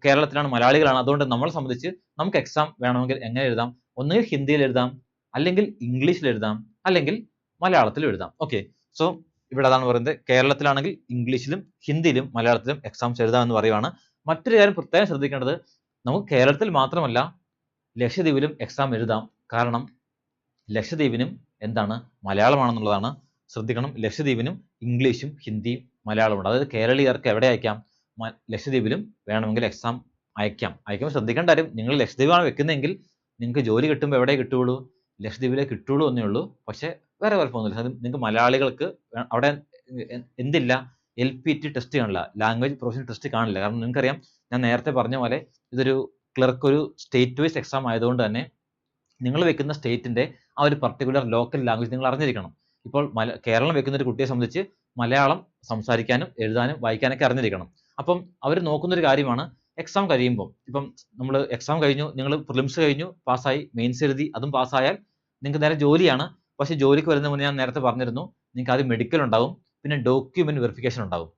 കേരളത്തിലാണ്, മലയാളികളാണ്. അതുകൊണ്ട് നമ്മളെ സംബന്ധിച്ച് നമുക്ക് എക്സാം വേണമെങ്കിൽ എങ്ങനെ എഴുതാം, ഒന്നുകിൽ ഹിന്ദിയിൽ എഴുതാം, അല്ലെങ്കിൽ ഇംഗ്ലീഷിൽ എഴുതാം, അല്ലെങ്കിൽ മലയാളത്തിലും എഴുതാം. ഓക്കെ, സോ ഇവിടെ അതാണ് പറയുന്നത്. കേരളത്തിലാണെങ്കിൽ ഇംഗ്ലീഷിലും ഹിന്ദിയിലും മലയാളത്തിലും എക്സാംസ് എഴുതാം എന്ന് പറയുവാണ്. മറ്റൊരു കാര്യം പ്രത്യേകം ശ്രദ്ധിക്കേണ്ടത്, നമുക്ക് കേരളത്തിൽ മാത്രമല്ല ലക്ഷദ്വീപിലും എക്സാം എഴുതാം. കാരണം ലക്ഷദ്വീപിനും എന്താണ് മലയാളമാണെന്നുള്ളതാണ്. ശ്രദ്ധിക്കണം, ലക്ഷദ്വീപിനും ഇംഗ്ലീഷും ഹിന്ദിയും മലയാളമുണ്ട്. അതായത് കേരളീയർക്ക് എവിടെ അയക്കാം? ലക്ഷദ്വീപിലും വേണമെങ്കിൽ എക്സാം അയക്കാം. അയക്കുമ്പോൾ ശ്രദ്ധിക്കേണ്ട കാര്യം, നിങ്ങൾ ലക്ഷദ്വീപാണ് വെക്കുന്നതെങ്കിൽ നിങ്ങൾക്ക് ജോലി കിട്ടുമ്പോൾ എവിടെ കിട്ടുകയുള്ളൂ? ലക്ഷദ്വീപിലേ കിട്ടുകയുള്ളൂ എന്നേ ഉള്ളൂ. പക്ഷേ വേറെ കുഴപ്പമൊന്നുമില്ല. അത് നിങ്ങൾക്ക് മലയാളികൾക്ക് അവിടെ എന്തില്ല, LPT ടെസ്റ്റ് കാണില്ല, ലാംഗ്വേജ് പ്രൊഫഷൻ ടെസ്റ്റ് കാണില്ല. കാരണം നിങ്ങൾക്കറിയാം, ഞാൻ നേരത്തെ പറഞ്ഞ പോലെ ഇതൊരു ക്ലർക്ക് ഒരു സ്റ്റേറ്റ് വൈസ് എക്സാം ആയതുകൊണ്ട് തന്നെ നിങ്ങൾ വെക്കുന്ന സ്റ്റേറ്റിന്റെ ആ ഒരു പർട്ടിക്കുലർ ലോക്കൽ ലാംഗ്വേജ് നിങ്ങൾ അറിഞ്ഞിരിക്കണം. ഇപ്പോൾ കേരളം വെക്കുന്ന ഒരു കുട്ടിയെ സംബന്ധിച്ച് മലയാളം സംസാരിക്കാനും എഴുതാനും വായിക്കാനൊക്കെ അറിഞ്ഞിരിക്കണം. അപ്പം അവർ നോക്കുന്ന ഒരു കാര്യമാണ്, എക്സാം കഴിയുമ്പോൾ, ഇപ്പം നമ്മൾ എക്സാം കഴിഞ്ഞു, നിങ്ങൾ പ്രിലിംസ് കഴിഞ്ഞു, പാസ്സായി, മെയിൻസ് എഴുതി, അതും പാസ്സായാൽ നിങ്ങൾക്ക് നേരെ ജോലിയാണ്. പക്ഷേ ജോലിക്ക് വരുന്ന മുന്നേ ഞാൻ നേരത്തെ പറഞ്ഞിരുന്നു, നിങ്ങൾക്ക് ആദ്യം മെഡിക്കൽ ഉണ്ടാവും, പിന്നെ ഡോക്യുമെന്റ് വെറിഫിക്കേഷൻ ഉണ്ടാവും.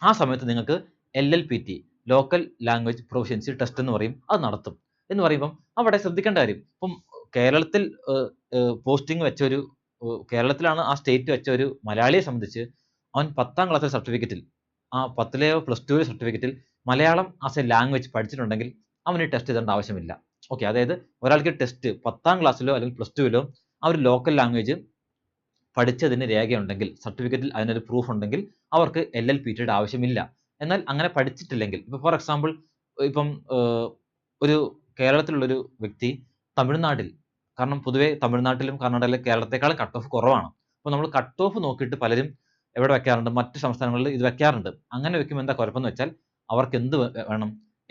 ആ സമയത്ത് നിങ്ങൾക്ക് LLPT local language proficiency test എന്ന് പറയും, അത് നടത്തും. എന്ന് പറയുമ്പം അവിടെ ശ്രദ്ധിക്കേണ്ട കാര്യം, ഇപ്പം കേരളത്തിൽ പോസ്റ്റിംഗ് വെച്ച ഒരു കേരളത്തിലാണ് ആ സ്റ്റേറ്റ് വെച്ച ഒരു മലയാളിയെ സംബന്ധിച്ച് അവൻ 10ാം ക്ലാസ്സിലെ സർട്ടിഫിക്കറ്റിൽ, ആ 10ലെയോ +2 സർട്ടിഫിക്കറ്റിൽ മലയാളം ആസ് എ ലാംഗ്വേജ് പഠിച്ചിട്ടുണ്ടെങ്കിൽ അവന് ടെസ്റ്റ് എഴുതേണ്ട ആവശ്യമില്ല. ഓക്കെ, അതായത് ഒരാൾക്ക് ടെസ്റ്റ് 10ാം ക്ലാസ്സിലോ അല്ലെങ്കിൽ +2ലോ ആ ഒരു ലോക്കൽ ലാംഗ്വേജ് പഠിച്ചതിന് രേഖയുണ്ടെങ്കിൽ, സർട്ടിഫിക്കറ്റിൽ അതിനൊരു പ്രൂഫ് ഉണ്ടെങ്കിൽ അവർക്ക് LLPTയുടെ ആവശ്യമില്ല. എന്നാൽ അങ്ങനെ പഠിച്ചിട്ടില്ലെങ്കിൽ, ഇപ്പോൾ ഫോർ എക്സാമ്പിൾ ഇപ്പം ഒരു കേരളത്തിലുള്ളൊരു വ്യക്തി തമിഴ്നാട്ടിൽ, കാരണം പൊതുവെ തമിഴ്നാട്ടിലും കർണാടകയിലും കേരളത്തെക്കാളും കട്ട് ഓഫ് കുറവാണ്. അപ്പോൾ നമ്മൾ കട്ട് ഓഫ് നോക്കിയിട്ട് പലരും എവിടെ വെക്കാറുണ്ട്? മറ്റ് സംസ്ഥാനങ്ങളിൽ ഇത് വെക്കാറുണ്ട്. അങ്ങനെ വെക്കുമ്പോൾ എന്താ കുഴപ്പമെന്ന് വെച്ചാൽ, അവർക്ക് എന്ത് വേണം?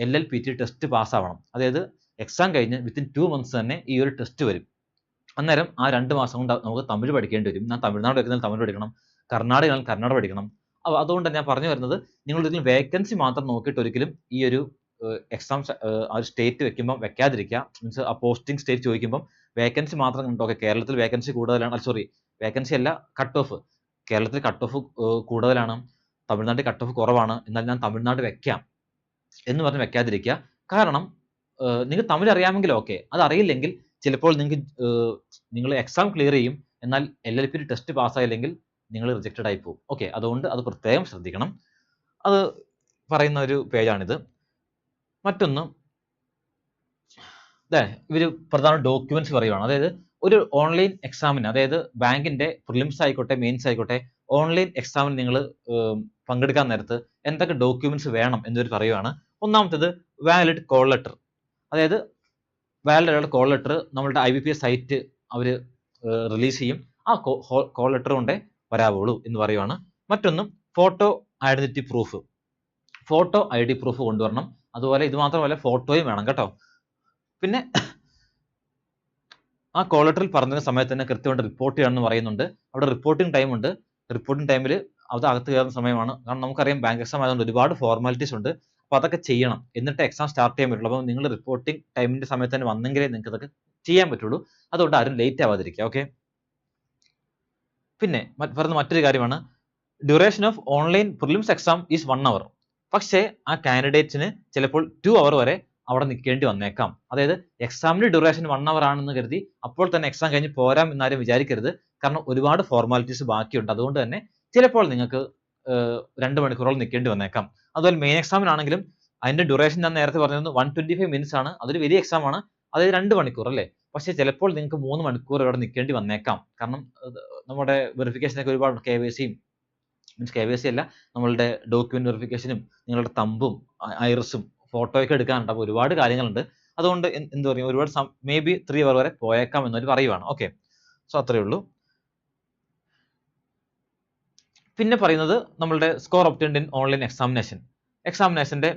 LLPT ടെസ്റ്റ് പാസ്സാവണം. അതായത് എക്സാം കഴിഞ്ഞ് വിത്തിൻ 2 months തന്നെ ഈ ഒരു ടെസ്റ്റ് വരും. അന്നേരം ആ 2 മാസം കൊണ്ട് നമുക്ക് തമിഴ് പഠിക്കേണ്ടി വരും. ഞാൻ തമിഴ്നാട് വെക്കുന്നതിൽ തമിഴ് പഠിക്കണം, കർണാടകയാണെങ്കിൽ കന്നഡ പഠിക്കണം. അതുകൊണ്ട് ഞാൻ പറഞ്ഞു വരുന്നത്, നിങ്ങൾ ഒരിക്കലും വേക്കൻസി മാത്രം നോക്കിയിട്ട് ഒരിക്കലും ഈ ഒരു എക്സാം ആ ഒരു സ്റ്റേറ്റ് വെക്കുമ്പോൾ വെക്കാതിരിക്കുക. മീൻസ് ആ പോസ്റ്റിംഗ് സ്റ്റേറ്റ് ചോദിക്കുമ്പോൾ വേക്കൻസി മാത്രം കണ്ടു. ഓക്കെ, കേരളത്തിൽ വേക്കൻസി കൂടുതലാണ്, സോറി വേക്കൻസി അല്ല, കട്ട് ഓഫ്. കേരളത്തിൽ കട്ട് ഓഫ് കൂടുതലാണ്, തമിഴ്നാട്ടിൽ കട്ട് ഓഫ് കുറവാണ്, എന്നാൽ ഞാൻ തമിഴ്നാട് വെക്കാം എന്ന് പറഞ്ഞ് വെക്കാതിരിക്കുക. കാരണം നിങ്ങൾക്ക് തമിഴ് അറിയാമെങ്കിൽ ഓക്കെ, അതറിയില്ലെങ്കിൽ ചിലപ്പോൾ നിങ്ങൾ എക്സാം ക്ലിയർ ചെയ്യും, എന്നാൽ LLPT ടെസ്റ്റ് പാസ്സായില്ലെങ്കിൽ നിങ്ങൾ റിജക്റ്റഡ് ആയി പോകും. ഓക്കെ, അതുകൊണ്ട് അത് പ്രത്യേകം ശ്രദ്ധിക്കണം. അത് പറയുന്ന ഒരു പേജാണിത്. മറ്റൊന്ന്, ഇവർ പ്രധാന ഡോക്യുമെന്റ്സ് പറയുവാണ്. അതായത് ഒരു ഓൺലൈൻ എക്സാമിന്, അതായത് ബാങ്കിന്റെ പ്രിലിംസ് ആയിക്കോട്ടെ മെയിൻസ് ആയിക്കോട്ടെ, ഓൺലൈൻ എക്സാമിന് നിങ്ങൾ പങ്കെടുക്കാൻ നേരത്ത് എന്തൊക്കെ ഡോക്യുമെന്റ്സ് വേണം എന്നിവർ പറയുവാണ്. ഒന്നാമത്തേത് വാലിഡ് കോൾ ലെറ്റർ. അതായത് വാലിഡ് കോൾ ലെറ്റർ നമ്മളുടെ IBPS സൈറ്റ് അവർ റിലീസ് ചെയ്യും. ആ കോൾ ലെറ്റർ കൊണ്ടേ വരാവുള്ളൂ എന്ന് പറയുവാണ്. മറ്റൊന്ന് photo identity proof. Photo ID proof കൊണ്ടുവരണം. അതുപോലെ ഇത് മാത്രമല്ല, ഫോട്ടോയും വേണം കേട്ടോ. പിന്നെ ആ കോൾ ലെറ്ററിൽ പറഞ്ഞ സമയത്ത് തന്നെ കൃത്യമായിട്ട് റിപ്പോർട്ട് ചെയ്യണമെന്ന് പറയുന്നുണ്ട്. അവിടെ റിപ്പോർട്ടിംഗ് ടൈം ഉണ്ട്. റിപ്പോർട്ടിംഗ് ടൈമിൽ അത് അകത്ത് കയറുന്ന സമയമാണ്. കാരണം നമുക്കറിയാം ബാങ്ക് എക്സാം ആയതുകൊണ്ട് ഒരുപാട് ഫോർമാലിറ്റീസ് ഉണ്ട്. അപ്പോൾ അതൊക്കെ ചെയ്യണം, എന്നിട്ട് എക്സാം സ്റ്റാർട്ട് ചെയ്യാൻ പറ്റുള്ളൂ. അപ്പോൾ നിങ്ങൾ റിപ്പോർട്ടിംഗ് ടൈമിന്റെ സമയത്ത് തന്നെ വന്നെങ്കിലേ നിങ്ങൾക്ക് അതൊക്കെ ചെയ്യാൻ പറ്റുള്ളൂ. അതുകൊണ്ട് ആരും ലേറ്റ് ആവാതിരിക്കുക. ഓക്കെ, പിന്നെ പറയുന്ന മറ്റൊരു കാര്യമാണ്, duration of online prelims exam is 1 hour. പക്ഷേ ആ കാൻഡിഡേറ്റ്സിന് ചിലപ്പോൾ 2 hour വരെ അവിടെ നിൽക്കേണ്ടി വന്നേക്കാം. അതായത് എക്സാമിന്റെ ഡ്യൂറേഷൻ 1 hour ആണെന്ന് കരുതി അപ്പോൾ തന്നെ എക്സാം കഴിഞ്ഞ് പോരാം എന്നാരും വിചാരിക്കരുത്. കാരണം ഒരുപാട് ഫോർമാലിറ്റീസ് ബാക്കിയുണ്ട്. അതുകൊണ്ട് തന്നെ ചിലപ്പോൾ നിങ്ങൾക്ക് 2 മണിക്കൂറോളം നിൽക്കേണ്ടി വന്നേക്കാം. അതുപോലെ മെയിൻ എക്സാമിനാണെങ്കിലും അതിന്റെ ഡ്യൂറേഷൻ ഞാൻ നേരത്തെ പറഞ്ഞിരുന്നു 125 minutes ആണ്. അതൊരു വലിയ എക്സാം ആണ്, അതായത് 2 മണിക്കൂർ അല്ലേ. പക്ഷേ ചിലപ്പോൾ നിങ്ങൾക്ക് 3 മണിക്കൂർ അവിടെ നിൽക്കേണ്ടി വന്നേക്കാം. കാരണം നമ്മുടെ വെറിഫിക്കേഷനൊക്കെ ഒരുപാട് KYCയും, മീൻസ് KYC അല്ല, നമ്മളുടെ ഡോക്യുമെന്റ് വെറിഫിക്കേഷനും നിങ്ങളുടെ തമ്പും ഐറിസും ഫോട്ടോയൊക്കെ എടുക്കാനുണ്ട്. അപ്പോൾ ഒരുപാട് കാര്യങ്ങളുണ്ട്. അതുകൊണ്ട് എന്ത് പറയും, ഒരുപാട് മേ ബി 3 hour വരെ പോയേക്കാം എന്നവർ പറയുവാണ്. ഓക്കെ, സോ അത്രയേ ഉള്ളൂ. പിന്നെ പറയുന്നത് നമ്മളുടെ score obtained in online examination. എക്സാമിനേഷന്റെ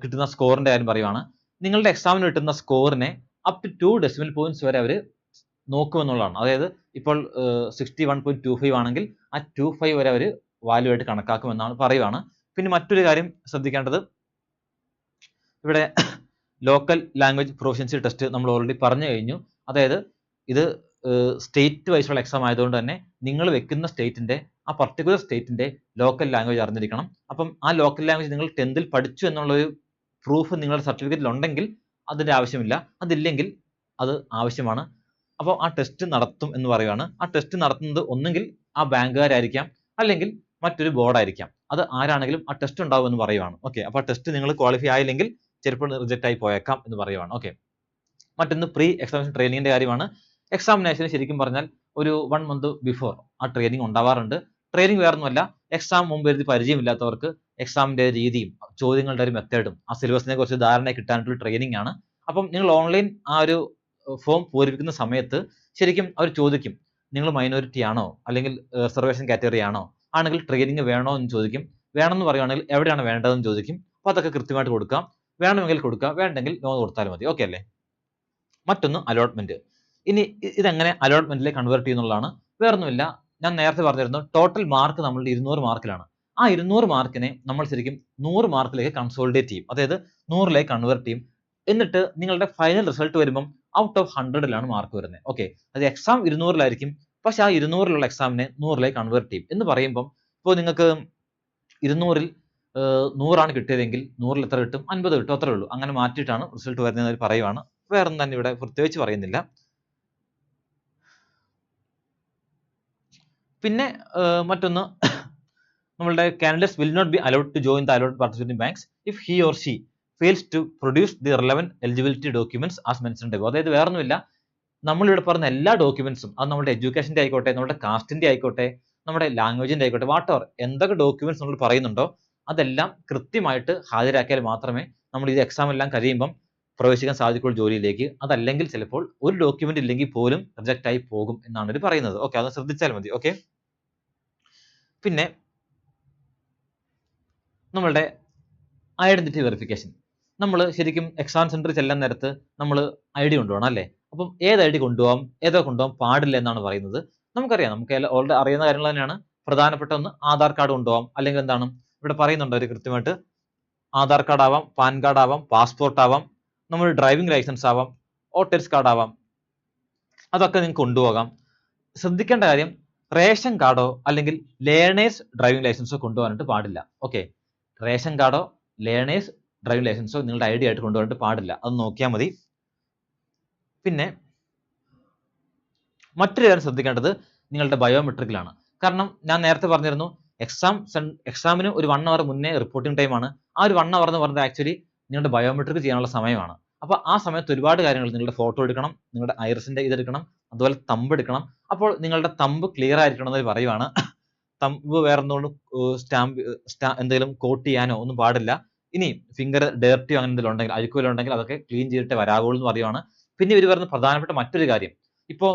കിട്ടുന്ന സ്കോറിന്റെ കാര്യം പറയുവാണ്. നിങ്ങളുടെ എക്സാമിന് കിട്ടുന്ന സ്കോറിനെ അപ് ടു 2 decimal points വരെ അവർ നോക്കുമെന്നുള്ളതാണ്. അതായത് ഇപ്പോൾ 61.25 ആണെങ്കിൽ ആ 25 വരെ അവർ വാല്യൂ ആയിട്ട് കണക്കാക്കുമെന്നാണ് പറയുവാണ്. പിന്നെ മറ്റൊരു കാര്യം ശ്രദ്ധിക്കേണ്ടത്, ഇവിടെ ലോക്കൽ ലാംഗ്വേജ് പ്രൊഫഷ്യൻസി ടെസ്റ്റ് നമ്മൾ ഓൾറെഡി പറഞ്ഞു കഴിഞ്ഞു. അതായത് ഇത് സ്റ്റേറ്റ് വൈസുള്ള എക്സാം ആയതുകൊണ്ട് തന്നെ നിങ്ങൾ വെക്കുന്ന സ്റ്റേറ്റിന്റെ, ആ പർട്ടിക്കുലർ സ്റ്റേറ്റിന്റെ ലോക്കൽ ലാംഗ്വേജ് അറിഞ്ഞിരിക്കണം. അപ്പം ആ ലോക്കൽ ലാംഗ്വേജ് നിങ്ങൾ 10th പഠിച്ചു എന്നുള്ളൊരു പ്രൂഫ് നിങ്ങളുടെ സർട്ടിഫിക്കറ്റിൽ ഉണ്ടെങ്കിൽ അതിന്റെ ആവശ്യമില്ല. അതില്ലെങ്കിൽ അത് ആവശ്യമാണ്. അപ്പോൾ ആ ടെസ്റ്റ് നടത്തും എന്ന് പറയുകയാണ്. ആ ടെസ്റ്റ് നടത്തുന്നത് ഒന്നുകിൽ ആ ബാങ്കുകാരായിരിക്കാം, അല്ലെങ്കിൽ മറ്റൊരു ബോർഡായിരിക്കാം. അത് ആരാണെങ്കിലും ആ ടെസ്റ്റ് ഉണ്ടാവും എന്ന് പറയുവാണ്. ഓക്കെ, അപ്പോൾ ആ ടെസ്റ്റ് നിങ്ങൾ ക്വാളിഫൈ ആയില്ലെങ്കിൽ ചിലപ്പോൾ റിജക്റ്റ് ആയി പോയേക്കാം എന്ന് പറയുവാണ്. ഓക്കെ, മറ്റൊന്ന് പ്രീ എക്സാമിനേഷൻ ട്രെയിനിങ്ങിന്റെ കാര്യമാണ്. എക്സാമിനേഷന് ശരിക്കും പറഞ്ഞാൽ ഒരു 1 month ബിഫോർ ആ ട്രെയിനിങ് ഉണ്ടാവാറുണ്ട്. ട്രെയിനിങ് വേറൊന്നുമല്ല, എക്സാം മുമ്പ് എഴുതി പരിചയമില്ലാത്തവർക്ക് എക്സാമിന്റെ രീതിയും ചോദ്യങ്ങളുടെ ഒരു മെത്തേഡും ആ സിലബസിനെ കുറിച്ച് ധാരണ കിട്ടാനുള്ള ട്രെയിനിങ് ആണ്. അപ്പം നിങ്ങൾ ഓൺലൈൻ ആ ഒരു ഫോം പൂരിപ്പിക്കുന്ന സമയത്ത് ശരിക്കും അവർ ചോദിക്കും, നിങ്ങൾ മൈനോറിറ്റി ആണോ അല്ലെങ്കിൽ റിസർവേഷൻ കാറ്റഗറി ആണോ, ആണെങ്കിൽ ട്രെയിനിങ് വേണോ എന്ന് ചോദിക്കും. വേണമെന്ന് പറയുകയാണെങ്കിൽ എവിടെയാണ് വേണ്ടതെന്ന് ചോദിക്കും. അപ്പോൾ അതൊക്കെ കൃത്യമായിട്ട് കൊടുക്കാം. വേണമെങ്കിൽ കൊടുക്കുക, വേണ്ടെങ്കിൽ നോ കൊടുത്താലും മതി. ഓക്കെ അല്ലേ? മറ്റൊന്ന് അലോട്ട്മെന്റ്. ഇനി ഇതെങ്ങനെ അലോട്ട്മെന്റിലേക്ക് കൺവേർട്ട് ചെയ്യുന്നുള്ളതാണ്. വേറൊന്നുമില്ല, ഞാൻ നേരത്തെ പറഞ്ഞിരുന്നു ടോട്ടൽ മാർക്ക് നമ്മളുടെ 200 മാർക്കിലാണ്. ആ 200 മാർക്കിനെ നമ്മൾ ശരിക്കും 100 മാർക്കിലേക്ക് കൺസോളിഡേറ്റ് ചെയ്യും. അതായത് 100ലേക്ക് കൺവേർട്ട് ചെയ്യും. എന്നിട്ട് നിങ്ങളുടെ ഫൈനൽ റിസൾട്ട് വരുമ്പം ഔട്ട് ഓഫ് 100ലാണ് മാർക്ക് വരുന്നത്. ഓക്കെ, അത് എക്സാം 200ലായിരിക്കും, പക്ഷെ ആ 200ലുള്ള എക്സാമിനെ 100ലേക്ക് കൺവേർട്ട് ചെയ്യും. എന്ന് പറയുമ്പം ഇപ്പോൾ നിങ്ങൾക്ക് 200ൽ 100ആണ് കിട്ടിയതെങ്കിൽ 100ൽ എത്ര കിട്ടും? 50 കിട്ടും, അത്രേ ഉള്ളൂ. അങ്ങനെ മാറ്റിയിട്ടാണ് റിസൾട്ട് വരുന്നതെന്ന് അവർ പറയുവാണ്. വേറൊന്നും തന്നെ ഇവിടെ പ്രത്യേകിച്ച് പറയുന്നില്ല. പിന്നെ മറ്റൊന്ന്, നമ്മളുടെ candidates will not be allowed to join the allot participating banks if he or she fails to produce the relevant eligibility documents as mentioned above. അതായത് വേറൊന്നുമില്ല, നമ്മളിവിടെ പറഞ്ഞ എല്ലാ ഡോക്യുമെന്റ്സും, അത് നമ്മുടെ എഡ്യൂക്കേഷന്റെ ആയിക്കോട്ടെ, നമ്മുടെ കാസ്റ്റിന്റെ ആയിക്കോട്ടെ, നമ്മുടെ ലാംഗ്വേജിന്റെ ആയിക്കോട്ടെ, വാട്ടവർ എന്തൊക്കെ ഡോക്യുമെന്റ്സ് നമ്മൾ പറയുന്നുണ്ടോ അതെല്ലാം കൃത്യമായിട്ട് ഹാജരാക്കിയാൽ മാത്രമേ നമ്മൾ ഈ എക്സാം എല്ലാം കഴിയുമ്പം പ്രവേശിക്കാൻ സാധിക്കുള്ളൂ ജോലിയിലേക്ക്. അതല്ലെങ്കിൽ ചിലപ്പോൾ ഒരു ഡോക്യുമെന്റ് ഇല്ലെങ്കിൽ പോലും റിജക്റ്റ് ആയി പോകും എന്നാണ് ഇവർ പറയുന്നത്. ഓക്കെ, അത് ശ്രദ്ധിച്ചാൽ മതി. ഓക്കെ, പിന്നെ നമ്മളുടെ ഐഡന്റിറ്റി വെറിഫിക്കേഷൻ. നമ്മൾ ശരിക്കും എക്സാം സെന്ററിൽ ചെല്ലാൻ നേരത്ത് നമ്മൾ ID കൊണ്ടുപോകണം അല്ലേ? അപ്പം ഏത് ID കൊണ്ടുപോകാം, ഏതോ കൊണ്ടുപോകാൻ പാടില്ല എന്നാണ് പറയുന്നത്. നമുക്കറിയാം, നമുക്ക് ഓൾറെഡി അറിയുന്ന കാര്യങ്ങൾ തന്നെയാണ്. പ്രധാനപ്പെട്ട ഒന്ന് ആധാർ കാർഡ് കൊണ്ടുപോകാം, അല്ലെങ്കിൽ എന്താണ് ഇവിടെ പറയുന്നുണ്ട് അവർ കൃത്യമായിട്ട്, ആധാർ കാർഡ് ആവാം, പാൻ കാർഡ് ആവാം, പാസ്പോർട്ട് ആവാം, നമ്മുടെ ഡ്രൈവിംഗ് ലൈസൻസ് ആവാം, വോട്ടേഴ്സ് കാർഡ് ആവാം, അതൊക്കെ നിങ്ങൾക്ക് കൊണ്ടുപോകാം. ശ്രദ്ധിക്കേണ്ട കാര്യം, റേഷൻ കാർഡോ അല്ലെങ്കിൽ ലേണേഴ്സ് ഡ്രൈവിംഗ് ലൈസൻസോ കൊണ്ടുപോകാനായിട്ട് പാടില്ല. ഓക്കെ, റേഷൻ കാർഡോ ലേണേഴ്സ് ഡ്രൈവിംഗ് ലൈസൻസോ നിങ്ങളുടെ ID ആയിട്ട് കൊണ്ടുപോകാനായിട്ട് പാടില്ല. അത് നോക്കിയാൽ മതി. പിന്നെ മറ്റൊരു കാര്യം ശ്രദ്ധിക്കേണ്ടത് നിങ്ങളുടെ ബയോമെട്രിക്കിലാണ്. കാരണം ഞാൻ നേരത്തെ പറഞ്ഞിരുന്നു, എക്സാമിന് ഒരു 1 hour മുന്നേ റിപ്പോർട്ടിംഗ് ടൈമാണ്. ആ ഒരു 1 hour എന്ന് പറയുന്നത് ആക്ച്വലി നിങ്ങളുടെ ബയോമെട്രിക് ചെയ്യാനുള്ള സമയമാണ്. അപ്പോൾ ആ സമയത്ത് ഒരുപാട് കാര്യങ്ങൾ, നിങ്ങളുടെ ഫോട്ടോ എടുക്കണം, നിങ്ങളുടെ ഐറിസിന്റെ ഇതെടുക്കണം, അതുപോലെ തമ്പ് എടുക്കണം. അപ്പോൾ നിങ്ങളുടെ തമ്പ് ക്ലിയർ ആയിരിക്കണം എന്ന് പറയുവാണ്. തമ്പ് വേറെ എന്തുകൊണ്ട് സ്റ്റാമ്പ് എന്തെങ്കിലും കോട്ട് ചെയ്യാനോ ഒന്നും പാടില്ല. ഇനി ഫിംഗർ ഡേർട്ടിയോ അങ്ങനെ എന്തെങ്കിലും ഉണ്ടെങ്കിൽ, അഴുക്കുവല്ലോ ഉണ്ടെങ്കിൽ അതൊക്കെ ക്ലീൻ ചെയ്തിട്ട് വരാവുള്ളൂ എന്ന് പറയുവാണ്. പിന്നെ ഇവർ പറയുന്ന പ്രധാനപ്പെട്ട മറ്റൊരു കാര്യം, ഇപ്പോൾ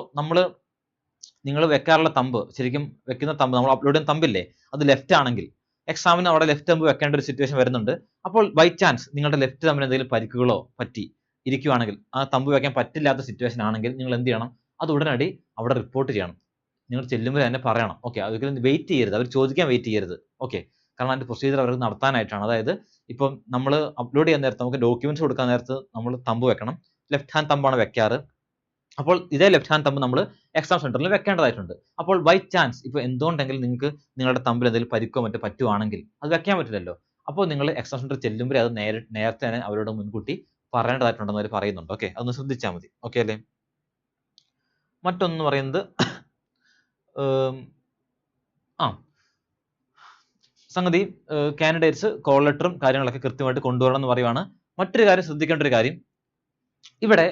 നിങ്ങൾ വെക്കാറുള്ള തമ്പ്, ശരിക്കും വെക്കുന്ന തമ്പ്, നമ്മൾ അപ്ലോഡ് ചെയ്യുന്ന തമ്പില്ലേ, അത് ലെഫ്റ്റ് ആണെങ്കിൽ എക്സാമിന് അവിടെ ലെഫ്റ്റ് തമ്പ് വെക്കേണ്ട ഒരു സിറ്റുവേഷൻ വരുന്നുണ്ട്. അപ്പോൾ ബൈ ചാൻസ് നിങ്ങളുടെ ലെഫ്റ്റ് തമ്മിൽ എന്തെങ്കിലും പരിക്കുകളോ പറ്റി ഇരിക്കുവാണെങ്കിൽ, ആ തമ്പ് വെക്കാൻ പറ്റില്ലാത്ത സിറ്റുവേഷൻ ആണെങ്കിൽ നിങ്ങൾ എന്ത് ചെയ്യണം? അത് ഉടനടി അവിടെ റിപ്പോർട്ട് ചെയ്യണം. നിങ്ങൾ ചെല്ലുമ്പോൾ തന്നെ പറയണം. ഓക്കെ, ഒരിക്കലും വെയിറ്റ് ചെയ്യരുത്, അവർ ചോദിക്കാൻ വെയിറ്റ് ചെയ്യരുത്. ഓക്കെ, കാരണം അതിന്റെ പ്രൊസീജിയർ അവർക്ക് നടത്താനായിട്ടാണ്. അതായത് ഇപ്പം നമ്മൾ അപ്ലോഡ് ചെയ്യാൻ നേരത്ത്, നമുക്ക് ഡോക്യുമെന്റ്സ് കൊടുക്കാൻ നേരത്ത് നമ്മൾ തമ്പ് വെക്കണം. ലെഫ്റ്റ് ഹാൻഡ് തമ്പാണ് വെക്കാറ്. അപ്പോൾ ഇതേ ലെഫ്റ്റ് ഹാൻഡ് തമ്പ് നമ്മൾ എക്സാം സെന്ററിൽ വെക്കേണ്ടതായിട്ടുണ്ട്. അപ്പോൾ ബൈ ചാൻസ് ഇപ്പോൾ എന്തുകൊണ്ടെങ്കിലും നിങ്ങൾക്ക് നിങ്ങളുടെ തമ്പിൽ എന്തെങ്കിലും പരിക്കോ മറ്റോ പറ്റുവാണെങ്കിൽ അത് വെക്കാൻ പറ്റില്ലല്ലോ. അപ്പോൾ നിങ്ങൾ എക്സാം സെന്ററിൽ ചെല്ലുമ്പോൾ അത് നേരത്തെ തന്നെ അവരോട് മുൻകൂട്ടി പറയേണ്ടതായിട്ടുണ്ടെന്ന് അവർ പറയുന്നുണ്ട്. ഓക്കെ, അതൊന്ന് ശ്രദ്ധിച്ചാൽ മതി. ഓക്കെ അല്ലേ? മറ്റൊന്ന് പറയുന്നത് ആ സംഗതി, കാൻഡിഡേറ്റ്സ് കോൾ ലെറ്ററും കാര്യങ്ങളൊക്കെ കൃത്യമായിട്ട് കൊണ്ടുവരണം എന്ന് പറയുവാണ്. മറ്റൊരു കാര്യം ശ്രദ്ധിക്കേണ്ട ഒരു കാര്യം, ഇവിടെ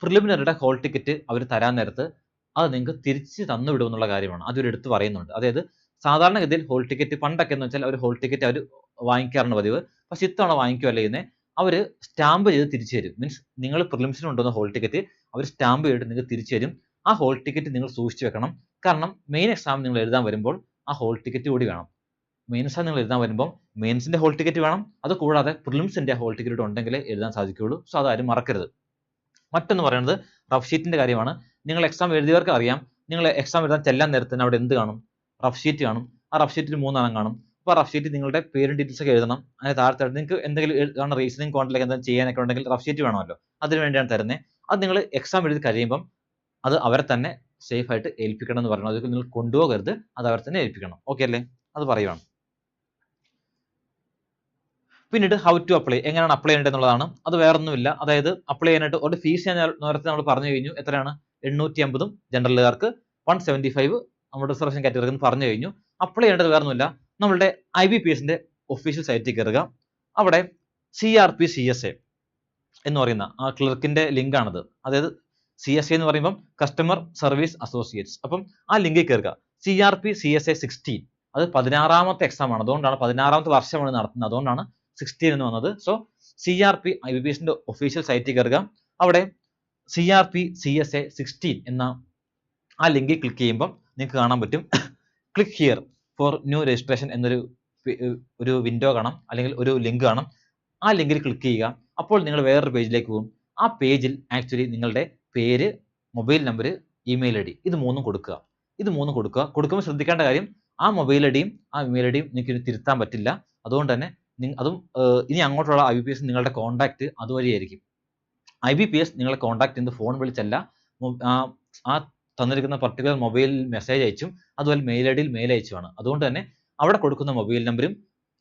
പ്രിലിമിനറിയുടെ ഹോൾ ടിക്കറ്റ് അവർ തരാൻ നേരത്ത് അത് നിങ്ങൾക്ക് തിരിച്ച് തന്നു വിടും എന്നുള്ള കാര്യമാണ് അത് ഇവർ എടുത്ത് പറയുന്നുണ്ട്. അതായത് സാധാരണഗതിയിൽ ഹോൾ ടിക്കറ്റ് പണ്ടൊക്കെ എന്ന് വെച്ചാൽ അവർ ഹോൾ ടിക്കറ്റ് അവർ വാങ്ങിക്കാറാണ് പതിവ്. പക്ഷെ ഇത്തവണ വാങ്ങിക്കുകയല്ല ചെയ്യുന്നത്, അവർ സ്റ്റാമ്പ് ചെയ്ത് തിരിച്ചു തരും. മീൻസ് നിങ്ങൾ പ്രിലിംസിന് കൊണ്ടുവന്ന ഹോൾ ടിക്കറ്റ് അവർ സ്റ്റാമ്പ് ചെയ്തിട്ട് നിങ്ങൾക്ക് തിരിച്ചു തരും. ആ ഹോൾ ടിക്കറ്റ് നിങ്ങൾ സൂക്ഷിച്ചു വെക്കണം. കാരണം മെയിൻ എക്സാം നിങ്ങൾ എഴുതാൻ വരുമ്പോൾ ആ ഹോൾ ടിക്കറ്റ് കൂടി വേണം. മെയിൻ എക്സാം നിങ്ങൾ എഴുതാൻ വരുമ്പോൾ മെയിൻസിന്റെ ഹോൾ ടിക്കറ്റ് വേണം, അത് കൂടാതെ പ്രിലിംസിന്റെ ഹോൾ ടിക്കറ്റ് ഉണ്ടെങ്കിലേ എഴുതാൻ സാധിക്കുകയുള്ളൂ. സോ അതാരും മറക്കരുത്. മറ്റൊന്ന് പറയുന്നത് റഫ് ഷീറ്റിന്റെ കാര്യമാണ്. നിങ്ങൾ എക്സാം എഴുതിയവർക്ക് അറിയാം, നിങ്ങൾ എക്സാം എഴുതാൻ ചെല്ലാൻ നേരത്ത് തന്നെ അവിടെ എന്ത് കാണും? റഫ് ഷീറ്റ് കാണും. ആ റഫ് ഷീറ്റിൽ 3 എണ്ണം കാണും. അപ്പോൾ റഫ് ഷീറ്റിൽ നിങ്ങളുടെ പേരും ഡീറ്റെയിൽസ് ഒക്കെ എഴുതണം. അതിന് താഴത്തെ നിങ്ങൾക്ക് എന്തെങ്കിലും റീസണിങ് ക്വാണ്ടിലേക്ക് എന്തെങ്കിലും ചെയ്യാനൊക്കെ ഉണ്ടെങ്കിൽ റഫ് ഷീറ്റ് വേണമല്ലോ, അതിന് വേണ്ടിയാണ് തരുന്നത്. അത് നിങ്ങൾ എക്സാം എഴുതി കഴിയുമ്പം അത് അവരെ തന്നെ സേഫ് ആയിട്ട് ഏൽപ്പിക്കണം എന്ന് പറയുന്നത്. അത് നിങ്ങൾ കൊണ്ടുപോകരുത്, അത് അവരെ തന്നെ ഏൽപ്പിക്കണം. ഓക്കെ അല്ലേ? അത് പറയുവാണ്. പിന്നീട് ഹൗ ടു അപ്ലൈ, എങ്ങനെയാണ് അപ്ലൈ ചെയ്യേണ്ടത് എന്നുള്ളതാണ്. അത് വേറൊന്നുമില്ല, അതായത് അപ്ലൈ ചെയ്യാനായിട്ട് ഒരു ഫീസ് ഞാൻ നേരത്തെ നമ്മൾ പറഞ്ഞു കഴിഞ്ഞു. എത്രയാണ്? 850 ജനറലുകാർക്ക് 175 നമ്മുടെ റിസർവേഷൻ കാറ്റഗറി എന്ന് പറഞ്ഞു കഴിഞ്ഞു. അപ്ലൈ ചെയ്യേണ്ടത് വേറെ ഒന്നുമില്ല, നമ്മളുടെ IBPS ഒഫീഷ്യൽ സൈറ്റിൽ കയറുക. അവിടെ CRP-CSA എന്ന് പറയുന്ന ആ ക്ലർക്കിന്റെ ലിങ്ക് ആണത്. അതായത് CSA എന്ന് പറയുമ്പോൾ കസ്റ്റമർ സർവീസ് അസോസിയേറ്റ്സ്. അപ്പം ആ ലിങ്കിൽ കയറുക. CRP-CSA 16 അത് 16ാമത്തെ എക്സാം ആണ്, അതുകൊണ്ടാണ് 16ാമത്തെ വർഷമാണ് നടത്തുന്നത്, അതുകൊണ്ടാണ് 16 എന്ന് വന്നത്. സോ IBPS ഒഫീഷ്യൽ സൈറ്റിൽ കയറുക. അവിടെ CRP-CSA 16 എന്ന ആ ലിങ്കിൽ ക്ലിക്ക് ചെയ്യുമ്പോൾ നിങ്ങൾക്ക് കാണാൻ പറ്റും click here for new registration എന്നൊരു വിൻഡോ കാണാം, അല്ലെങ്കിൽ ഒരു ലിങ്ക് കാണാം. ആ ലിങ്കിൽ ക്ലിക്ക് ചെയ്യുക. അപ്പോൾ നിങ്ങൾ വേറൊരു പേജിലേക്ക് പോകും. ആ പേജിൽ ആക്ച്വലി നിങ്ങളുടെ പേര്, മൊബൈൽ നമ്പർ, ഇമെയിൽ ID ഇത് മൂന്നും കൊടുക്കുക. കൊടുക്കുമ്പോൾ ശ്രദ്ധിക്കേണ്ട കാര്യം, ആ മൊബൈൽ ഐഡിയും ആ ഇമെയിൽ ഐഡിയും നിങ്ങൾക്ക് തിരുത്താൻ പറ്റില്ല. അതുകൊണ്ട് തന്നെ അതും ഇനി അങ്ങോട്ടുള്ള IBPS നിങ്ങളുടെ കോൺടാക്ട് അതുവഴിയായിരിക്കും. IBPS നിങ്ങളെ കോൺടാക്ട് ചെയ്യുന്നത് ഫോൺ വിളിച്ചല്ല, ആ തന്നിരിക്കുന്ന പർട്ടിക്കുലർ മൊബൈലിൽ മെസ്സേജ് അയച്ചും അതുപോലെ മെയിൽ ഐഡിയിൽ മെയിൽ അയച്ചുമാണ്. അതുകൊണ്ട് തന്നെ അവിടെ കൊടുക്കുന്ന മൊബൈൽ നമ്പറും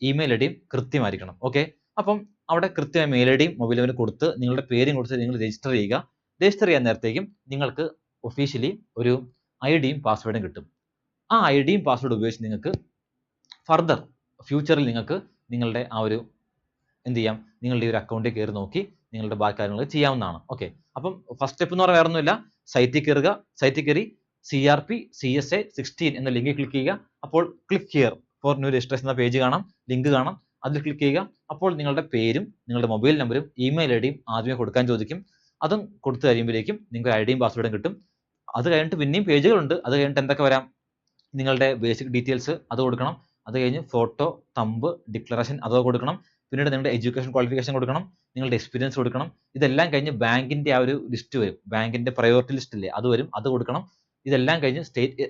ഇമെയിൽ ഐഡിയും കൃത്യമായിരിക്കണം. ഓക്കെ, അപ്പം അവിടെ കൃത്യമായ മെയിൽ ഐഡിയും മൊബൈൽ നമ്പറും കൊടുത്ത് നിങ്ങളുടെ പേരും കൊടുത്ത് നിങ്ങൾ രജിസ്റ്റർ ചെയ്യുക. രജിസ്റ്റർ ചെയ്യാൻ നേരത്തേക്കും നിങ്ങൾക്ക് ഒഫീഷ്യലി ഒരു IDയും പാസ്വേഡും കിട്ടും. ആ IDയും പാസ്വേഡും ഉപയോഗിച്ച് നിങ്ങൾക്ക് ഫർദർ ഫ്യൂച്ചറിൽ നിങ്ങൾക്ക് നിങ്ങളുടെ ആ ഒരു എന്ത് ചെയ്യാം, നിങ്ങളുടെ ഒരു അക്കൗണ്ടിൽ കയറി നോക്കി നിങ്ങളുടെ ബാക്കി കാര്യങ്ങൾ ചെയ്യാവുന്നതാണ്. ഓക്കെ, അപ്പം ഫസ്റ്റ് സ്റ്റെപ്പ് എന്ന് പറയാൻ വേറെ ഒന്നുമില്ല, സൈറ്റിൽ കയറുക. സൈറ്റിൽ കയറി CRP-CSA 16 എന്ന ലിങ്കിൽ ക്ലിക്ക് ചെയ്യുക. അപ്പോൾ click here for new registration എന്ന പേജ് കാണാം, ലിങ്ക് കാണാം, അതിൽ ക്ലിക്ക് ചെയ്യുക. അപ്പോൾ നിങ്ങളുടെ പേരും നിങ്ങളുടെ മൊബൈൽ നമ്പറും ഇമെയിൽ ഐഡിയും ആദ്യമേ കൊടുക്കാൻ ചോദിക്കും. അതും കൊടുത്തു കഴിയുമ്പോഴേക്കും നിങ്ങൾക്ക് IDയും പാസ്വേഡും കിട്ടും. അത് കഴിഞ്ഞിട്ട് പിന്നെയും പേജുകളുണ്ട്. അത് കഴിഞ്ഞിട്ട് എന്തൊക്കെ വരാം, നിങ്ങളുടെ ബേസിക് ഡീറ്റെയിൽസ് അത് കൊടുക്കണം. അത് കഴിഞ്ഞ് ഫോട്ടോ, തമ്പ്, ഡിക്ലറേഷൻ അത് കൊടുക്കണം. പിന്നീട് നിങ്ങളുടെ എഡ്യൂക്കേഷൻ ക്വാളിഫിക്കേഷൻ കൊടുക്കണം, നിങ്ങളുടെ എക്സ്പീരിയൻസ് കൊടുക്കണം. ഇതെല്ലാം കഴിഞ്ഞ് ബാങ്കിന്റെ ആ ഒരു ലിസ്റ്റ് വരും, ബാങ്കിന്റെ പ്രയോറിറ്റി ലിസ്റ്റ് ഇല്ലേ അത് വരും, അത് കൊടുക്കണം. ഇതെല്ലാം കഴിഞ്ഞ് സ്റ്റേറ്റ്,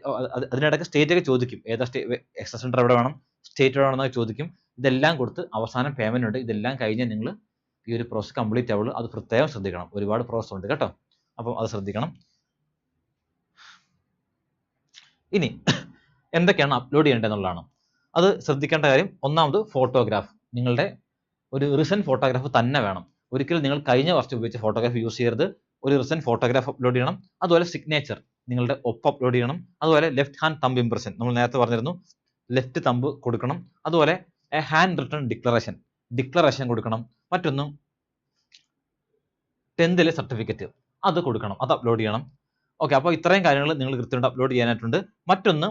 അതിനിടയ്ക്ക് സ്റ്റേറ്റ് ഒക്കെ ചോദിക്കും, ഏതാ എക്സസ് സെന്റർ എവിടെ വേണം, സ്റ്റേറ്റ് എവിടെ വേണമെന്നൊക്കെ ചോദിക്കും. ഇതെല്ലാം കൊടുത്ത് അവസാനം പേയ്മെന്റ് ഉണ്ട്. ഇതെല്ലാം കഴിഞ്ഞ് നിങ്ങൾ ഈ ഒരു പ്രോസസ് കംപ്ലീറ്റ് ആവുള്ളൂ. അത് പ്രത്യേകം ശ്രദ്ധിക്കണം, ഒരുപാട് പ്രോസസ് ഉണ്ട് കേട്ടോ, അപ്പം അത് ശ്രദ്ധിക്കണം. ഇനി എന്തൊക്കെയാണ് അപ്ലോഡ് ചെയ്യേണ്ടതെന്നുള്ളതാണ്. അത് ശ്രദ്ധിക്കേണ്ട കാര്യം, ഒന്നാമത് ഫോട്ടോഗ്രാഫ്, നിങ്ങളുടെ ഒരു റീസെന്റ് ഫോട്ടോഗ്രാഫ് തന്നെ വേണം. ഒരിക്കലും നിങ്ങൾ കഴിഞ്ഞ വർഷം ഉപയോഗിച്ച ഫോട്ടോഗ്രാഫ് യൂസ് ചെയ്യരുത്. ഒരു റീസെന്റ് ഫോട്ടോഗ്രാഫ് അപ്ലോഡ് ചെയ്യണം. അതുപോലെ സിഗ്നേച്ചർ, നിങ്ങളുടെ ഒപ്പ് അപ്ലോഡ് ചെയ്യണം. അതുപോലെ ലെഫ്റ്റ് ഹാൻഡ് തമ്പ് ഇംപ്രഷൻ, നമ്മൾ നേരത്തെ പറഞ്ഞിരുന്നു, ലെഫ്റ്റ് തമ്പ് കൊടുക്കണം. അതുപോലെ ഹാൻഡ് റിട്ടൺ ഡിക്ലറേഷൻ കൊടുക്കണം. മറ്റൊന്ന് 10th സർട്ടിഫിക്കറ്റ് അത് കൊടുക്കണം, അത് അപ്ലോഡ് ചെയ്യണം. ഓക്കെ, അപ്പോൾ ഇത്രയും കാര്യങ്ങൾ നിങ്ങൾ കൃത്യമായിട്ട് അപ്ലോഡ് ചെയ്യാനായിട്ടുണ്ട്. മറ്റൊന്ന്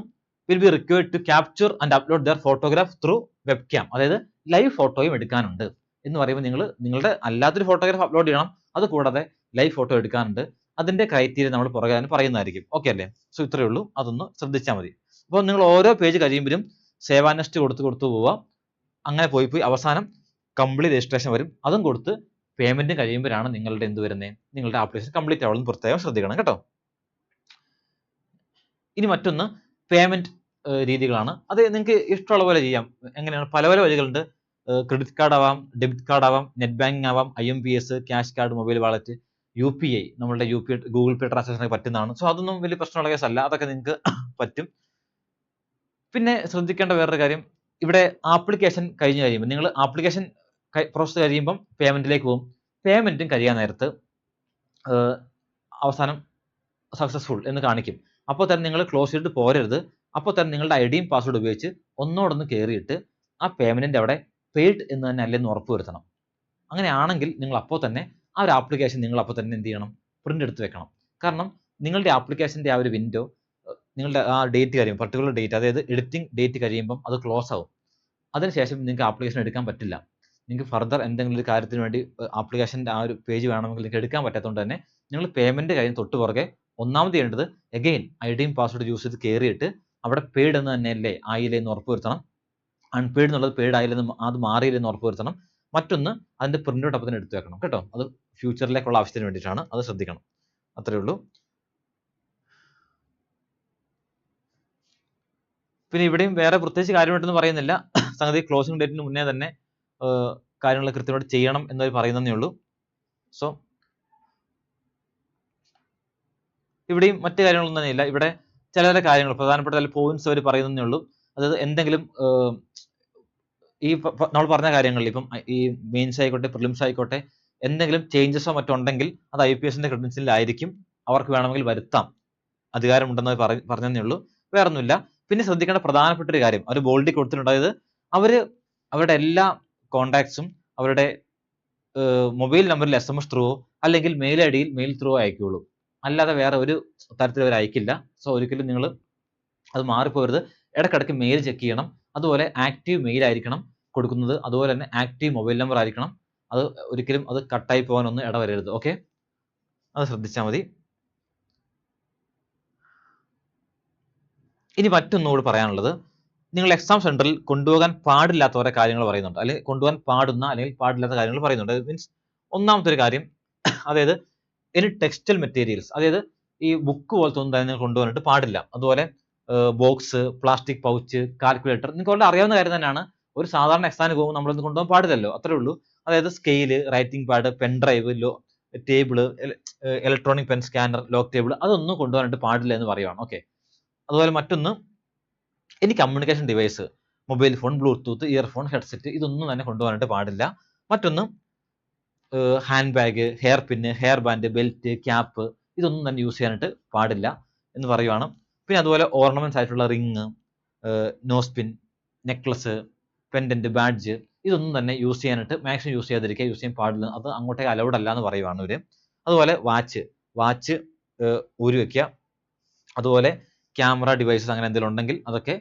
will be required to capture and upload their photograph through webcam, അതായത് ലൈവ് ഫോട്ടോയും എടുക്കാനുണ്ട്. എന്ന് പറയുമ്പോൾ നിങ്ങളുടെ അല്ലാത്തൊരു ഫോട്ടോഗ്രാഫ് അപ്ലോഡ് ചെയ്യണം, അത് കൂടാതെ ലൈവ് ഫോട്ടോ എടുക്കാനുണ്ട്. അതിന്റെ ക്രൈറ്റീരിയ നമ്മൾ പുറകെ പറയുന്നതായിരിക്കും. ഓക്കെ അല്ലേ? സോ ഇത്രയേ ഉള്ളൂ, അതൊന്ന് ശ്രദ്ധിച്ചാൽ മതി. അപ്പോൾ നിങ്ങൾ ഓരോ പേജ് കഴിയുമ്പോഴും സേവ് ആൻഡ് നെക്സ്റ്റ് കൊടുത്ത് പോവുക. അങ്ങനെ പോയി അവസാനം കംപ്ലീറ്റ് രജിസ്ട്രേഷൻ വരും, അതും കൊടുത്ത് പേയ്മെന്റ് കഴിയുമ്പോഴാണ് നിങ്ങളുടെ എന്ത് വരുന്നത്, നിങ്ങളുടെ ആപ്ലിക്കേഷൻ കംപ്ലീറ്റ് ആവുമെന്ന് പ്രത്യേകം ശ്രദ്ധിക്കണം കേട്ടോ. ഇനി മറ്റൊന്ന് പേയ്മെന്റ് രീതികളാണ്. അത് നിങ്ങൾക്ക് ഇഷ്ടമുള്ള പോലെ ചെയ്യാം. എങ്ങനെയാണ്, പല വഴികളുണ്ട്. ക്രെഡിറ്റ് കാർഡ് ആവാം, ഡെബിറ്റ് കാർഡ് ആവാം, നെറ്റ് ബാങ്കിങ് ആവാം, IMPS, cash card, mobile wallet, UPI, നമ്മളുടെ ഗൂഗിൾ പേ ട്രാൻസാക്ഷൻ പറ്റുന്നതാണ്. സോ അതൊന്നും വലിയ പ്രശ്നമുള്ള കേസല്ല, അതൊക്കെ നിങ്ങൾക്ക് പറ്റും. പിന്നെ ശ്രദ്ധിക്കേണ്ട വേറൊരു കാര്യം, ഇവിടെ ആപ്ലിക്കേഷൻ കഴിഞ്ഞ് കഴിയുമ്പോൾ, നിങ്ങൾ ആപ്ലിക്കേഷൻ പ്രോസസ് കഴിയുമ്പം പേയ്മെന്റിലേക്ക് പോകും. പേയ്മെന്റും കഴിയാൻ നേരത്ത് അവസാനം സക്സസ്ഫുൾ എന്ന് കാണിക്കും. അപ്പോൾ തന്നെ നിങ്ങൾ ക്ലോസ് ചെയ്തിട്ട് പോരരുത്. അപ്പോൾ തന്നെ നിങ്ങളുടെ IDയും പാസ്വേഡ് ഉപയോഗിച്ച് ഒന്നോടൊന്ന് കയറിയിട്ട് ആ പേയ്മെന്റിന്റെ അവിടെ പെയ്ഡ് എന്ന് തന്നെ അല്ലെന്ന് ഉറപ്പുവരുത്തണം. അങ്ങനെയാണെങ്കിൽ നിങ്ങൾ അപ്പോൾ തന്നെ ആ ഒരു ആപ്ലിക്കേഷൻ നിങ്ങൾ അപ്പോൾ തന്നെ എന്ത് ചെയ്യണം, പ്രിന്റ് എടുത്ത് വെക്കണം. കാരണം നിങ്ങളുടെ ആപ്ലിക്കേഷന്റെ ആ ഒരു വിൻഡോ, നിങ്ങളുടെ ആ ഡേറ്റ് കഴിയും, പർട്ടിക്കുലർ ഡേറ്റ്, അതായത് എഡിറ്റിംഗ് ഡേറ്റ് കഴിയുമ്പം അത് ക്ലോസ് ആവും. അതിനുശേഷം നിങ്ങൾക്ക് ആപ്ലിക്കേഷൻ എടുക്കാൻ പറ്റില്ല. നിങ്ങൾക്ക് ഫർദർ എന്തെങ്കിലും ഒരു കാര്യത്തിന് വേണ്ടി ആപ്ലിക്കേഷന്റെ ആ ഒരു പേജ് വേണമെങ്കിൽ നിങ്ങൾക്ക് എടുക്കാൻ പറ്റാത്തതുകൊണ്ട് തന്നെ നിങ്ങൾ പേയ്മെന്റ് കഴിഞ്ഞ് തൊട്ട് പുറകെ ഒന്നാമത് ചെയ്യേണ്ടത് അഗെയിൻ IDയും പാസ്വേഡ് യൂസ് ചെയ്ത് കയറിയിട്ട് അവിടെ പെയ്ഡ് എന്ന് തന്നെയല്ലേ ആയില്ലേ എന്ന് ഉറപ്പുവരുത്തണം. അൺപെയ്ഡ് എന്നുള്ളത് പെയ്ഡ് ആയില്ലെന്ന്, അത് മാറിയില്ലെന്ന് ഉറപ്പുവരുത്തണം. മറ്റൊന്ന് അതിന്റെ പ്രിന്റ് ഔട്ട് അപ്പം തന്നെ എടുത്തു വെക്കണം കേട്ടോ. അത് ഫ്യൂച്ചറിലേക്കുള്ള ആവശ്യത്തിന് വേണ്ടിയിട്ടാണ്, അത് ശ്രദ്ധിക്കണം. അത്രയേ ഉള്ളൂ. പിന്നെ ഇവിടെയും വേറെ പ്രത്യേകിച്ച് കാര്യമായിട്ടൊന്നും പറയുന്നില്ല. സംഗതി ക്ലോസിംഗ് ഡേറ്റിന് മുന്നേ തന്നെ കാര്യങ്ങൾ കൃത്യമായിട്ട് ചെയ്യണം എന്നവർ പറയുന്നതേ ഉള്ളൂ. സോ ഇവിടെയും മറ്റു കാര്യങ്ങളൊന്നും തന്നെയില്ല. ഇവിടെ ചില കാര്യങ്ങൾ, പ്രധാനപ്പെട്ട ചില പോയിന്റ്സ് അവർ പറയുന്നതേ ഉള്ളൂ. അതായത് എന്തെങ്കിലും ഈ നമ്മൾ പറഞ്ഞ കാര്യങ്ങളിൽ ഇപ്പം ഈ മെയിൻസ് ആയിക്കോട്ടെ, പ്രിലിംസ് ആയിക്കോട്ടെ, എന്തെങ്കിലും ചേഞ്ചസോ മറ്റോ ഉണ്ടെങ്കിൽ അത് IPSന്റെ ക്രെഡൻഷ്യലിലായിരിക്കും. അവർക്ക് വേണമെങ്കിൽ വരുത്താം, അധികാരമുണ്ടെന്ന് പറഞ്ഞതേ ഉള്ളൂ, വേറൊന്നുമില്ല. പിന്നെ ശ്രദ്ധിക്കേണ്ട പ്രധാനപ്പെട്ട ഒരു കാര്യം അവർ ബോൾഡിൽ കൊടുത്തിട്ടുണ്ട്, അതായത് അവരുടെ എല്ലാ കോണ്ടാക്ട്സും അവരുടെ മൊബൈൽ നമ്പറിൽ SMS ത്രൂവോ അല്ലെങ്കിൽ മെയിൽ ഐ ഡിയിൽ മെയിൽ ത്രൂവോ അയക്കുകയുള്ളൂ, അല്ലാതെ വേറെ ഒരു തരത്തിൽ അവർ അയക്കില്ല. സോ ഒരിക്കലും നിങ്ങൾ അത് മാറിപ്പോകരുത്. ഇടയ്ക്കിടയ്ക്ക് മെയിൽ ചെക്ക് ചെയ്യണം. അതുപോലെ ആക്റ്റീവ് മെയിൽ ആയിരിക്കണം കൊടുക്കുന്നത്, അതുപോലെ തന്നെ ആക്റ്റീവ് മൊബൈൽ നമ്പർ ആയിരിക്കണം. അത് ഒരിക്കലും അത് കട്ടായി പോകാനൊന്നും ഇടവരരുത്. ഓക്കെ, അത് ശ്രദ്ധിച്ചാൽ മതി. ഇനി മറ്റൊന്നുകൂടി പറയാനുള്ളത്, നിങ്ങൾ എക്സാം സെന്ററിൽ കൊണ്ടുപോകാൻ പാടില്ലാത്ത ഓരോ കാര്യങ്ങൾ പറയുന്നുണ്ട്, അല്ലെങ്കിൽ കൊണ്ടുപോകാൻ പാടുന്ന അല്ലെങ്കിൽ പാടില്ലാത്ത കാര്യങ്ങൾ പറയുന്നുണ്ട്. മീൻസ് ഒന്നാമത്തെ ഒരു കാര്യം, അതായത് ഇനി ടെക്സ്റ്റൽ മെറ്റീരിയൽസ്, അതായത് ഈ ബുക്ക് പോലത്തെ ഒന്നും തന്നെ കൊണ്ടുപോകാനായിട്ട് പാടില്ല. അതുപോലെ ബോക്സ്, പ്ലാസ്റ്റിക് പൗച്ച്, കാൽക്കുലേറ്റർ, നിങ്ങൾക്ക് വളരെ അറിയാവുന്ന കാര്യം തന്നെയാണ്. ഒരു സാധാരണ എക്സാമിന് പോകുമ്പോൾ നമ്മളൊന്നും കൊണ്ടുപോകാൻ പാടില്ലല്ലോ, അത്രേ ഉള്ളൂ. അതായത് scale, writing pad, pen drive, table, electronic pen scanner, lock table, അതൊന്നും കൊണ്ടുപോകാനായിട്ട് പാടില്ല എന്ന് പറയുവാണ്. ഓക്കെ, അതുപോലെ മറ്റൊന്ന്, ഇനി communication device, mobile phone, Bluetooth, earphone, headset, ഇതൊന്നും തന്നെ കൊണ്ടുപോകാനായിട്ട് പാടില്ല. മറ്റൊന്ന് ഹാൻഡ് ബാഗ്, ഹെയർ പിന്ന്, ഹെയർ ബാൻഡ്, ബെൽറ്റ്, ക്യാപ്പ്, ഇതൊന്നും തന്നെ യൂസ് ചെയ്യാനായിട്ട് പാടില്ല എന്ന് പറയുവാണ്. പിന്നെ അതുപോലെ ഓർണമെന്റ്സ് ആയിട്ടുള്ള ring, nose pin, necklace, pendant, badge, ഇതൊന്നും തന്നെ യൂസ് ചെയ്യാനായിട്ട് മാക്സിമം യൂസ് ചെയ്യാൻ പാടില്ല, അത് അങ്ങോട്ടേക്ക് അലൗഡ് അല്ല എന്ന് പറയുവാണ് ഇവര്. അതുപോലെ വാച്ച് ഊരി വെക്കുക. അതുപോലെ ക്യാമറ ഡിവൈസസ് അങ്ങനെ എന്തെങ്കിലും ഉണ്ടെങ്കിൽ അതൊക്കെ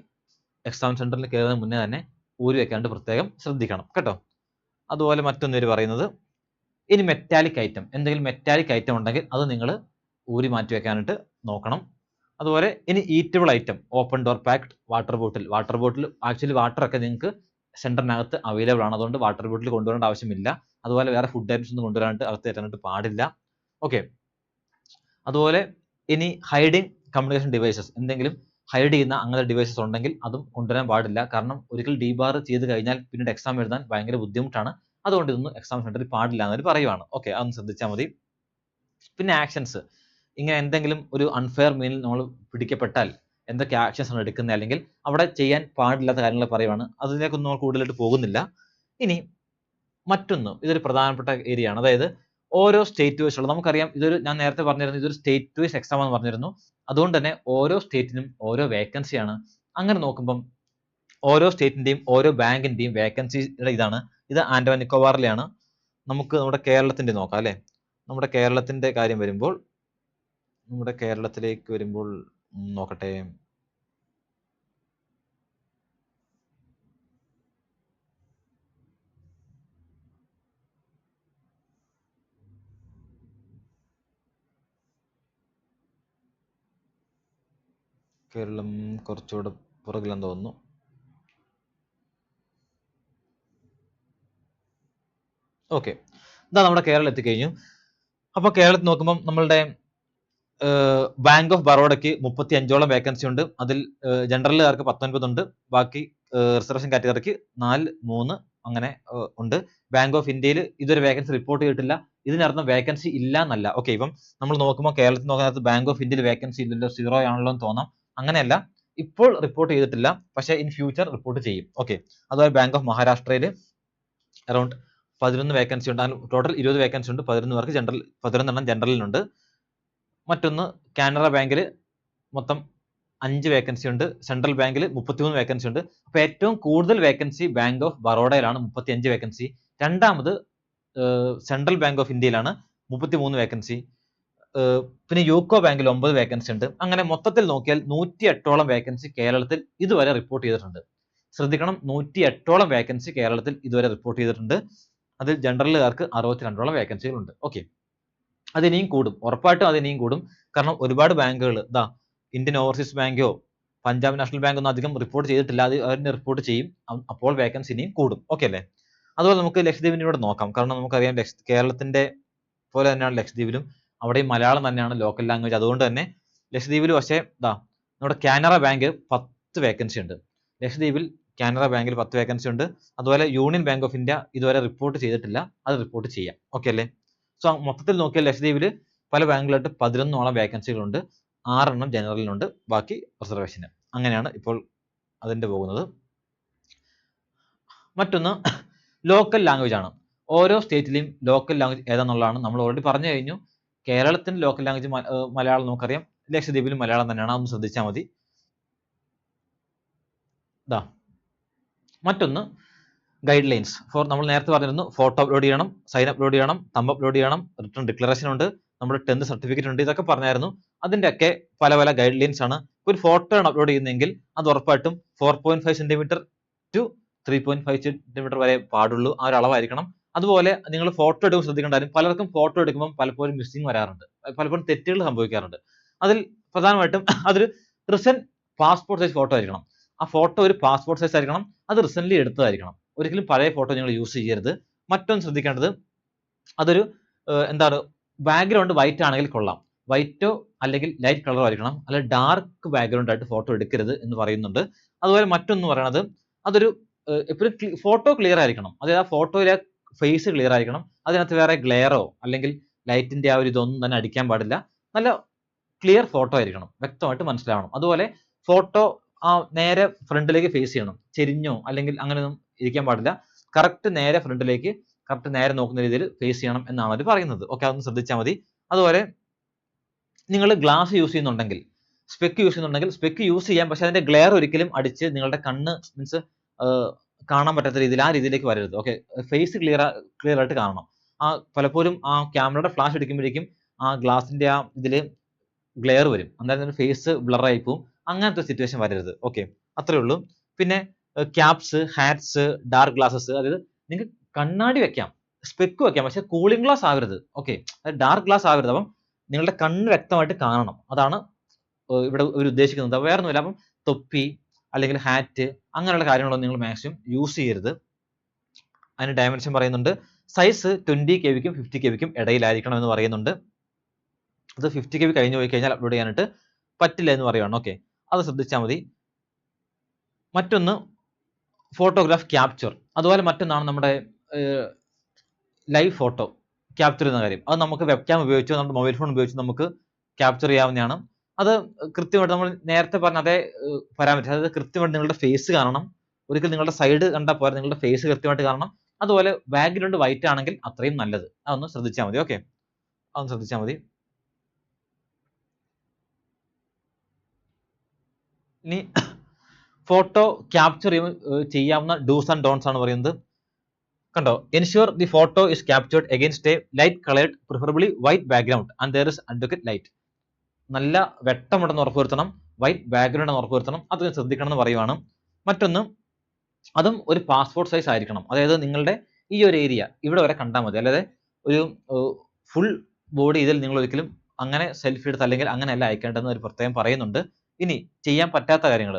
എക്സാം സെന്ററിൽ കയറുന്നതിന് മുന്നേ തന്നെ ഊരി വെക്കാണ്ട് പ്രത്യേകം ശ്രദ്ധിക്കണം കേട്ടോ. അതുപോലെ മറ്റൊന്നൊരു പറയുന്നത്, ഇനി മെറ്റാലിക് ഐറ്റം, എന്തെങ്കിലും മെറ്റാലിക് ഐറ്റം ഉണ്ടെങ്കിൽ അത് നിങ്ങൾ ഊരി മാറ്റി വെക്കാനായിട്ട് നോക്കണം. അതുപോലെ ഇനി eatable item, open door packed water bottle, actually water ഒക്കെ നിങ്ങൾക്ക് സെന്ററിനകത്ത് അവൈലബിൾ ആണ്, അതുകൊണ്ട് വാട്ടർ ബോട്ടിൽ കൊണ്ടുവരേണ്ട ആവശ്യമില്ല. അതുപോലെ വേറെ ഫുഡ് ഐറ്റംസ് ഒന്നും കൊണ്ടുവരാനായിട്ട് അകത്ത് കയറ്റാനായിട്ട് പാടില്ല. ഓക്കെ, അതുപോലെ ഇനി ഹൈഡിങ് കമ്മ്യൂണിക്കേഷൻ ഡിവൈസസ്, എന്തെങ്കിലും ഹൈഡ് ചെയ്യുന്ന അങ്ങനത്തെ ഡിവൈസസ് ഉണ്ടെങ്കിൽ അതും കൊണ്ടുവരാൻ പാടില്ല. കാരണം ഒരിക്കൽ ഡീബാർ ചെയ്ത് കഴിഞ്ഞാൽ പിന്നീട് എക്സാം എഴുതാൻ ഭയങ്കര ബുദ്ധിമുട്ടാണ്. അതുകൊണ്ട് ഇതൊന്നും എക്സാം സെന്ററിൽ പാടില്ല എന്നവർ പറയുവാണ്. ഓക്കെ, അതൊന്ന് ശ്രദ്ധിച്ചാൽ മതി. പിന്നെ ആക്ഷൻസ്, ഇങ്ങനെ എന്തെങ്കിലും ഒരു അൺഫെയർ മീനിൽ നമ്മൾ പിടിക്കപ്പെട്ടാൽ എന്തൊക്കെ ആക്ഷൻസ് ആണ് എടുക്കുന്നത്, അല്ലെങ്കിൽ അവിടെ ചെയ്യാൻ പാടില്ലാത്ത കാര്യങ്ങൾ പറയുവാണ്. അതിലേക്കൊന്നും നമ്മൾ കൂടുതലായിട്ട് പോകുന്നില്ല. ഇനി മറ്റൊന്ന്, ഇതൊരു പ്രധാനപ്പെട്ട ഏരിയ ആണ്, അതായത് ഓരോ സ്റ്റേറ്റ് വൈസുള്ള, നമുക്കറിയാം ഞാൻ നേരത്തെ പറഞ്ഞിരുന്നു ഇതൊരു സ്റ്റേറ്റ് വൈസ് എക്സാം എന്ന് പറഞ്ഞിരുന്നു. അതുകൊണ്ട് തന്നെ ഓരോ സ്റ്റേറ്റിനും ഓരോ വേക്കൻസിയാണ്. അങ്ങനെ നോക്കുമ്പം ഓരോ സ്റ്റേറ്റിന്റെയും ഓരോ ബാങ്കിന്റെയും വേക്കൻസിയുടെ ഇതാണ്. ഇത് ആൻഡമാൻ നിക്കോബാറിലെയാണ്. നമുക്ക് നമ്മുടെ കേരളത്തിന്റെ നോക്കാം അല്ലെ. നമ്മുടെ കേരളത്തിന്റെ കാര്യം വരുമ്പോൾ, നമ്മുടെ കേരളത്തിലേക്ക് വരുമ്പോൾ നോക്കട്ടെ. കേരളം കുറച്ചുകൂടെ പുറകിലെന്ന് തോന്നുന്നു. ഓക്കെ, ഇതാ നമ്മുടെ കേരളം എത്തിക്കഴിഞ്ഞു. അപ്പൊ കേരളത്തിൽ നോക്കുമ്പോൾ നമ്മളുടെ ബാങ്ക് ഓഫ് ബറോഡയ്ക്ക് 35ഓളം വേക്കൻസി ഉണ്ട്. അതിൽ ജനറലുകാർക്ക് 19 ഉണ്ട്. ബാക്കി റിസർവേഷൻ കാറ്റഗറിക്ക് 4, 3 അങ്ങനെ ഉണ്ട്. ബാങ്ക് ഓഫ് ഇന്ത്യയിൽ ഇതൊരു വേക്കൻസി റിപ്പോർട്ട് ചെയ്തിട്ടില്ല. ഇതിനർത്ഥം വേക്കൻസി ഇല്ല എന്നല്ല. ഓക്കെ, ഇപ്പം നമ്മൾ നോക്കുമ്പോൾ കേരളത്തിൽ നോക്കുന്നത് ബാങ്ക് ഓഫ് ഇന്ത്യയിൽ വേക്കൻസി ഇല്ലല്ലോ, 0 ആണല്ലോ എന്ന് തോന്നാം. അങ്ങനെയല്ല, ഇപ്പോൾ റിപ്പോർട്ട് ചെയ്തിട്ടില്ല, പക്ഷേ ഇൻ ഫ്യൂച്ചർ റിപ്പോർട്ട് ചെയ്യും. ഓക്കെ, അതുപോലെ ബാങ്ക് ഓഫ് മഹാരാഷ്ട്രയിൽ അറൌണ്ട് 11 വേക്കൻസി ഉണ്ട്. ടോട്ടൽ 20 വേക്കൻസി ഉണ്ട്. 11 പേർക്ക് 11 ജനറലിനുണ്ട്. മറ്റൊന്ന് കാനറ ബാങ്കിൽ മൊത്തം 5 വേക്കൻസി ഉണ്ട്. സെൻട്രൽ ബാങ്കിൽ 33 വേക്കൻസി ഉണ്ട്. അപ്പോൾ ഏറ്റവും കൂടുതൽ വേക്കൻസി ബാങ്ക് ഓഫ് ബറോഡയിലാണ്, 35 വേക്കൻസി. രണ്ടാമത് സെൻട്രൽ ബാങ്ക് ഓഫ് ഇന്ത്യയിലാണ്, 33 വേക്കൻസി. പിന്നെ യൂക്കോ ബാങ്കിൽ 9 വേക്കൻസി ഉണ്ട്. അങ്ങനെ മൊത്തത്തിൽ നോക്കിയാൽ 108ഓളം വേക്കൻസി കേരളത്തിൽ ഇതുവരെ റിപ്പോർട്ട് ചെയ്തിട്ടുണ്ട്. ശ്രദ്ധിക്കണം, 108ഓളം വേക്കൻസി കേരളത്തിൽ ഇതുവരെ റിപ്പോർട്ട് ചെയ്തിട്ടുണ്ട്. അതിൽ ജനറലുകാർക്ക് 62ഓളം വേക്കൻസികളുണ്ട്. ഓക്കെ, അതിനിയും കൂടും, ഉറപ്പായിട്ടും അതിനിയും കൂടും. കാരണം ഒരുപാട് ബാങ്കുകൾ, ഇന്ത്യൻ ഓവർസീസ് ബാങ്കോ പഞ്ചാബ് നാഷണൽ ബാങ്ക് ഒന്നും അധികം റിപ്പോർട്ട് ചെയ്തിട്ടില്ല, അത് അവരിനെ റിപ്പോർട്ട് ചെയ്യും. അപ്പോൾ വേക്കൻസി ഇനിയും കൂടും. ഓക്കെ അല്ലേ. അതുപോലെ നമുക്ക് ലക്ഷദ്വീപിനെ ഇവിടെ നോക്കാം. കാരണം നമുക്കറിയാം കേരളത്തിന്റെ പോലെ തന്നെയാണ് ലക്ഷദ്വീപിലും, അവിടെയും മലയാളം തന്നെയാണ് ലോക്കൽ ലാംഗ്വേജ്. അതുകൊണ്ട് തന്നെ ലക്ഷദ്വീപിൽ പക്ഷേ നമ്മുടെ കാനറ ബാങ്ക് 10 വേക്കൻസി ഉണ്ട്. ലക്ഷദ്വീപിൽ കാനറ ബാങ്കിൽ 10 വേക്കൻസി ഉണ്ട്. അതുപോലെ യൂണിയൻ ബാങ്ക് ഓഫ് ഇന്ത്യ ഇതുവരെ റിപ്പോർട്ട് ചെയ്തിട്ടില്ല, അത് റിപ്പോർട്ട് ചെയ്യാം. ഓക്കെ അല്ലേ. സോ മൊത്തത്തിൽ നോക്കിയാൽ ലക്ഷദ്വീപിൽ പല ബാങ്കുകളായിട്ട് 11ഓളം വേക്കൻസികളുണ്ട്. 6 ജനറലിനുണ്ട്, ബാക്കി റിസർവേഷന്. അങ്ങനെയാണ് ഇപ്പോൾ അതിന്റെ പോകുന്നത്. മറ്റൊന്ന് ലോക്കൽ ലാംഗ്വേജ് ആണ്. ഓരോ സ്റ്റേറ്റിലെയും ലോക്കൽ ലാംഗ്വേജ് ഏതാണെന്നുള്ളതാണ് നമ്മൾ ഓൾറെഡി പറഞ്ഞു കഴിഞ്ഞു. കേരളത്തിന്റെ ലോക്കൽ ലാംഗ്വേജ് മലയാളം നമുക്കറിയാം, ലക്ഷദ്വീപിലും മലയാളം തന്നെയാണ്, അതൊന്ന് ശ്രദ്ധിച്ചാൽ മതി. ഇതാ മറ്റൊന്ന് ഗൈഡ് ലൈൻസ് ഫോർ, നമ്മൾ നേരത്തെ പറഞ്ഞിരുന്നു ഫോട്ടോ അപ്ലോഡ് ചെയ്യണം, സൈൻ അപ്ലോഡ് ചെയ്യണം, തമ്പ് അപ്ലോഡ് ചെയ്യണം, റിട്ടേൺ ഡിക്ലറേഷൻ ഉണ്ട്, നമ്മുടെ 10th സർട്ടിഫിക്കറ്റ് ഉണ്ട്, ഇതൊക്കെ പറഞ്ഞായിരുന്നു. അതിന്റെ ഒക്കെ പല പല ഗൈഡ് ലൈൻസ് ആണ്. ഒരു ഫോട്ടോ ആണ് അപ്ലോഡ് ചെയ്യുന്നതെങ്കിൽ അത് ഉറപ്പായിട്ടും 4.5 സെന്റിമീറ്റർ ടു 3.5 സെന്റിമീറ്റർ വരെ പാടുള്ളൂ, ആ ഒരു അളവായിരിക്കണം. അതുപോലെ നിങ്ങൾ ഫോട്ടോ എടുക്കുമ്പോൾ ശ്രദ്ധിക്കേണ്ട കാര്യം, പലർക്കും ഫോട്ടോ എടുക്കുമ്പോൾ പലപ്പോഴും മിസ്സിംഗ് വരാറുണ്ട്, പലപ്പോഴും തെറ്റുകൾ സംഭവിക്കാറുണ്ട്. അതിൽ പ്രധാനമായിട്ടും അതൊരു റിസന്റ് പാസ്പോർട്ട് സൈസ് ഫോട്ടോ ആയിരിക്കണം. ആ ഫോട്ടോ ഒരു പാസ്പോർട്ട് സൈസ് ആയിരിക്കണം, അത് റിസന്റ്ലി എടുത്തതായിരിക്കണം. ഒരിക്കലും പഴയ ഫോട്ടോ നിങ്ങൾ യൂസ് ചെയ്യരുത്. മറ്റൊന്ന് ശ്രദ്ധിക്കേണ്ടത്, അതൊരു എന്താണ്, ബാക്ക്ഗ്രൗണ്ട് വൈറ്റ് ആണെങ്കിൽ കൊള്ളാം, വൈറ്റോ അല്ലെങ്കിൽ ലൈറ്റ് കളറോ ആയിരിക്കണം, അല്ല ഡാർക്ക് ബാക്ക്ഗ്രൗണ്ട് ആയിട്ട് ഫോട്ടോ എടുക്കരുത് എന്ന് പറയുന്നുണ്ട്. അതുപോലെ മറ്റൊന്ന് പറയണത്, അതൊരു എപ്പോഴും ഫോട്ടോ ക്ലിയർ ആയിരിക്കണം, അതായത് ആ ഫോട്ടോയിലെ ഫേസ് ക്ലിയർ ആയിരിക്കണം, അതിനകത്ത് വേറെ ഗ്ലെയറോ അല്ലെങ്കിൽ ലൈറ്റിന്റെ ആ ഒരു ഇതൊന്നും തന്നെ അടിക്കാൻ പാടില്ല, നല്ല ക്ലിയർ ഫോട്ടോ ആയിരിക്കണം, വ്യക്തമായിട്ട് മനസ്സിലാവണം. അതുപോലെ ഫോട്ടോ ആ നേരെ ഫ്രണ്ടിലേക്ക് ഫേസ് ചെയ്യണം, ചെരിഞ്ഞോ അല്ലെങ്കിൽ അങ്ങനെയൊന്നും ഇരിക്കാൻ പാടില്ല, കറക്റ്റ് നേരെ ഫ്രണ്ടിലേക്ക്, കറക്റ്റ് നേരെ നോക്കുന്ന രീതിയിൽ ഫേസ് ചെയ്യണം എന്നാണ് അവർ പറയുന്നത്. ഓക്കെ, അതൊന്ന് ശ്രദ്ധിച്ചാൽ മതി. അതുപോലെ നിങ്ങൾ ഗ്ലാസ് യൂസ് ചെയ്യുന്നുണ്ടെങ്കിൽ, സ്പെക്ക് യൂസ് ചെയ്യുന്നുണ്ടെങ്കിൽ സ്പെക്ക് യൂസ് ചെയ്യാം, പക്ഷെ അതിന്റെ ഗ്ലെയർ ഒരിക്കലും അടിച്ച് നിങ്ങളുടെ കണ്ണ് മീൻസ് കാണാൻ പറ്റാത്ത രീതിയിൽ ആ രീതിയിലേക്ക് വരരുത്. ഓക്കെ, ഫേസ് ക്ലിയർ ആയിട്ട് കാണണം. ആ പലപ്പോഴും ആ ക്യാമറയുടെ ഫ്ലാഷ് അടിക്കുമ്പോഴേക്കും ആ ഗ്ലാസിന്റെ ആ ഇതിൽ ഗ്ലെയർ വരും, അന്നേരം ഫേസ് ബ്ലർ ആയി പോവും, അങ്ങനത്തെ സിറ്റുവേഷൻ വരരുത്. ഓക്കെ, അത്രേ ഉള്ളൂ. പിന്നെ ക്യാപ്സ്, ഹാറ്റ്സ്, ഡാർക്ക് ഗ്ലാസസ്, അതായത് നിങ്ങൾക്ക് കണ്ണാടി വെക്കാം, സ്പെക്ക് വെക്കാം, പക്ഷെ കൂളിംഗ് ഗ്ലാസ് ആവരുത്. ഓക്കെ, ഡാർക്ക് ഗ്ലാസ് ആവരുത്. അപ്പം നിങ്ങളുടെ കണ്ണ് വ്യക്തമായിട്ട് കാണണം, അതാണ് ഇവിടെ ഇവർ ഉദ്ദേശിക്കുന്നത്, വേറെ ഒന്നുമില്ല. അപ്പം തൊപ്പി അല്ലെങ്കിൽ ഹാറ്റ് അങ്ങനെയുള്ള കാര്യങ്ങളൊന്നും നിങ്ങൾ മാക്സിമം യൂസ് ചെയ്യരുത്. അതിന് ഡയമെൻഷൻ പറയുന്നുണ്ട്, സൈസ് 20 KB ക്കും 50 KB ക്കും ഇടയിലായിരിക്കണം എന്ന് പറയുന്നുണ്ട്. അത് 50 KB കഴിഞ്ഞു പോയി കഴിഞ്ഞാൽ അപ്ലോഡ് ചെയ്യാനായിട്ട് പറ്റില്ല എന്ന് പറയുവാണ്. ഓക്കെ, അത് ശ്രദ്ധിച്ചാൽ മതി. മറ്റൊന്ന് ഫോട്ടോഗ്രാഫ് ക്യാപ്ചർ, അതുപോലെ മറ്റൊന്നാണ് നമ്മുടെ ലൈവ് ഫോട്ടോ ക്യാപ്ചർ ചെയ്യുന്ന കാര്യം. അത് നമുക്ക് വെബ്കാം ഉപയോഗിച്ചോ നമ്മുടെ മൊബൈൽ ഫോൺ ഉപയോഗിച്ച് നമുക്ക് ക്യാപ്ചർ ചെയ്യാവുന്നതാണ്. അത് കൃത്യമായിട്ട് നമ്മൾ നേരത്തെ പറഞ്ഞ അതേ പാരാമീറ്റർ, അതായത് കൃത്യമായിട്ട് നിങ്ങളുടെ ഫേസ് കാണണം, ഒരിക്കലും നിങ്ങളുടെ സൈഡ് കണ്ടാൽ പോരാ, നിങ്ങളുടെ ഫേസ് കൃത്യമായിട്ട് കാണണം. അതുപോലെ ബാക്ക്ഗ്രൗണ്ട് വൈറ്റ് ആണെങ്കിൽ അത്രയും നല്ലത്, അതൊന്ന് ശ്രദ്ധിച്ചാൽ മതി. ഓക്കെ, അതൊന്ന് ശ്രദ്ധിച്ചാൽ മതി. ഇനി ഫോട്ടോ ക്യാപ്ചർ ചെയ്യാവുന്ന ഡൂസ് ആൻഡ് ഡോൺസ് ആണ് പറയുന്നത്. കണ്ടോ, ensure the photo is captured against A light coloured preferably white background and there is advocate light. നല്ല വെട്ടമുണ്ടെന്ന് ഉറപ്പുവരുത്തണം, വൈറ്റ് ബാക്ക്ഗ്രൗണ്ട് എന്ന് ഉറപ്പുവരുത്തണം, അത് ശ്രദ്ധിക്കണം എന്ന് പറയുവാണ്. മറ്റൊന്ന്, അതും ഒരു പാസ്പോർട്ട് സൈസ് ആയിരിക്കണം, അതായത് നിങ്ങളുടെ ഈ ഒരു ഏരിയ ഇവിടെ വരെ കണ്ടാൽ മതി, അല്ലാതെ ഒരു ഫുൾ ബോഡി ഇതിൽ നിങ്ങൾ ഒരിക്കലും അങ്ങനെ സെൽഫി എടുത്ത് അല്ലെങ്കിൽ അങ്ങനെയല്ല അയക്കേണ്ടതെന്ന് ഒരു പ്രത്യേകം പറയുന്നുണ്ട്. ഇനി ചെയ്യാൻ പറ്റാത്ത കാര്യങ്ങൾ,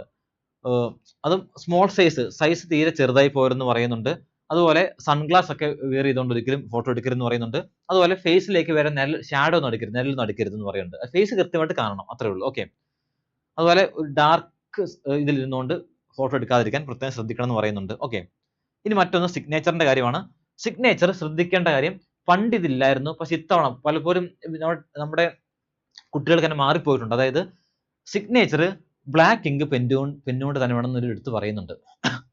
അതും സ്മോൾ സൈസ് തീരെ ചെറുതായി പോരെന്ന് പറയുന്നുണ്ട്. അതുപോലെ സൺഗ്ലാസ് ഒക്കെ വെയർ ചെയ്തുകൊണ്ട് ഒരിക്കലും ഫോട്ടോ എടുക്കരുതെന്ന് പറയുന്നുണ്ട്. അതുപോലെ ഫേസിലേക്ക് വരെ ഷാഡോ ഒന്നും അടിക്കരുത്, നിഴലൊന്നും അടിക്കരുത് എന്ന് പറയുന്നുണ്ട്. ഫേസ് കൃത്യമായിട്ട് കാണണം, അത്രേ ഉള്ളൂ. ഓക്കെ, അതുപോലെ ഡാർക്ക് ഇതിൽ ഇരുന്നുകൊണ്ട് ഫോട്ടോ എടുക്കാതിരിക്കാൻ പ്രത്യേകം ശ്രദ്ധിക്കണം എന്ന് പറയുന്നുണ്ട്. ഓക്കെ, ഇനി മറ്റൊന്ന് സിഗ്നേച്ചറിന്റെ കാര്യമാണ്. സിഗ്നേച്ചർ ശ്രദ്ധിക്കേണ്ട കാര്യം, പണ്ട് ഇതില്ലായിരുന്നു, പക്ഷെ ഇത്തവണ പലപ്പോഴും നമ്മുടെ കുട്ടികൾക്ക് തന്നെ മാറിപ്പോയിട്ടുണ്ട്. അതായത് സിഗ്നേച്ചർ ബ്ലാക്ക് ഇങ്ക് പെന്നുകൊണ്ട് തന്നെ വേണം എന്നൊരു എടുത്ത് പറയുന്നുണ്ട്.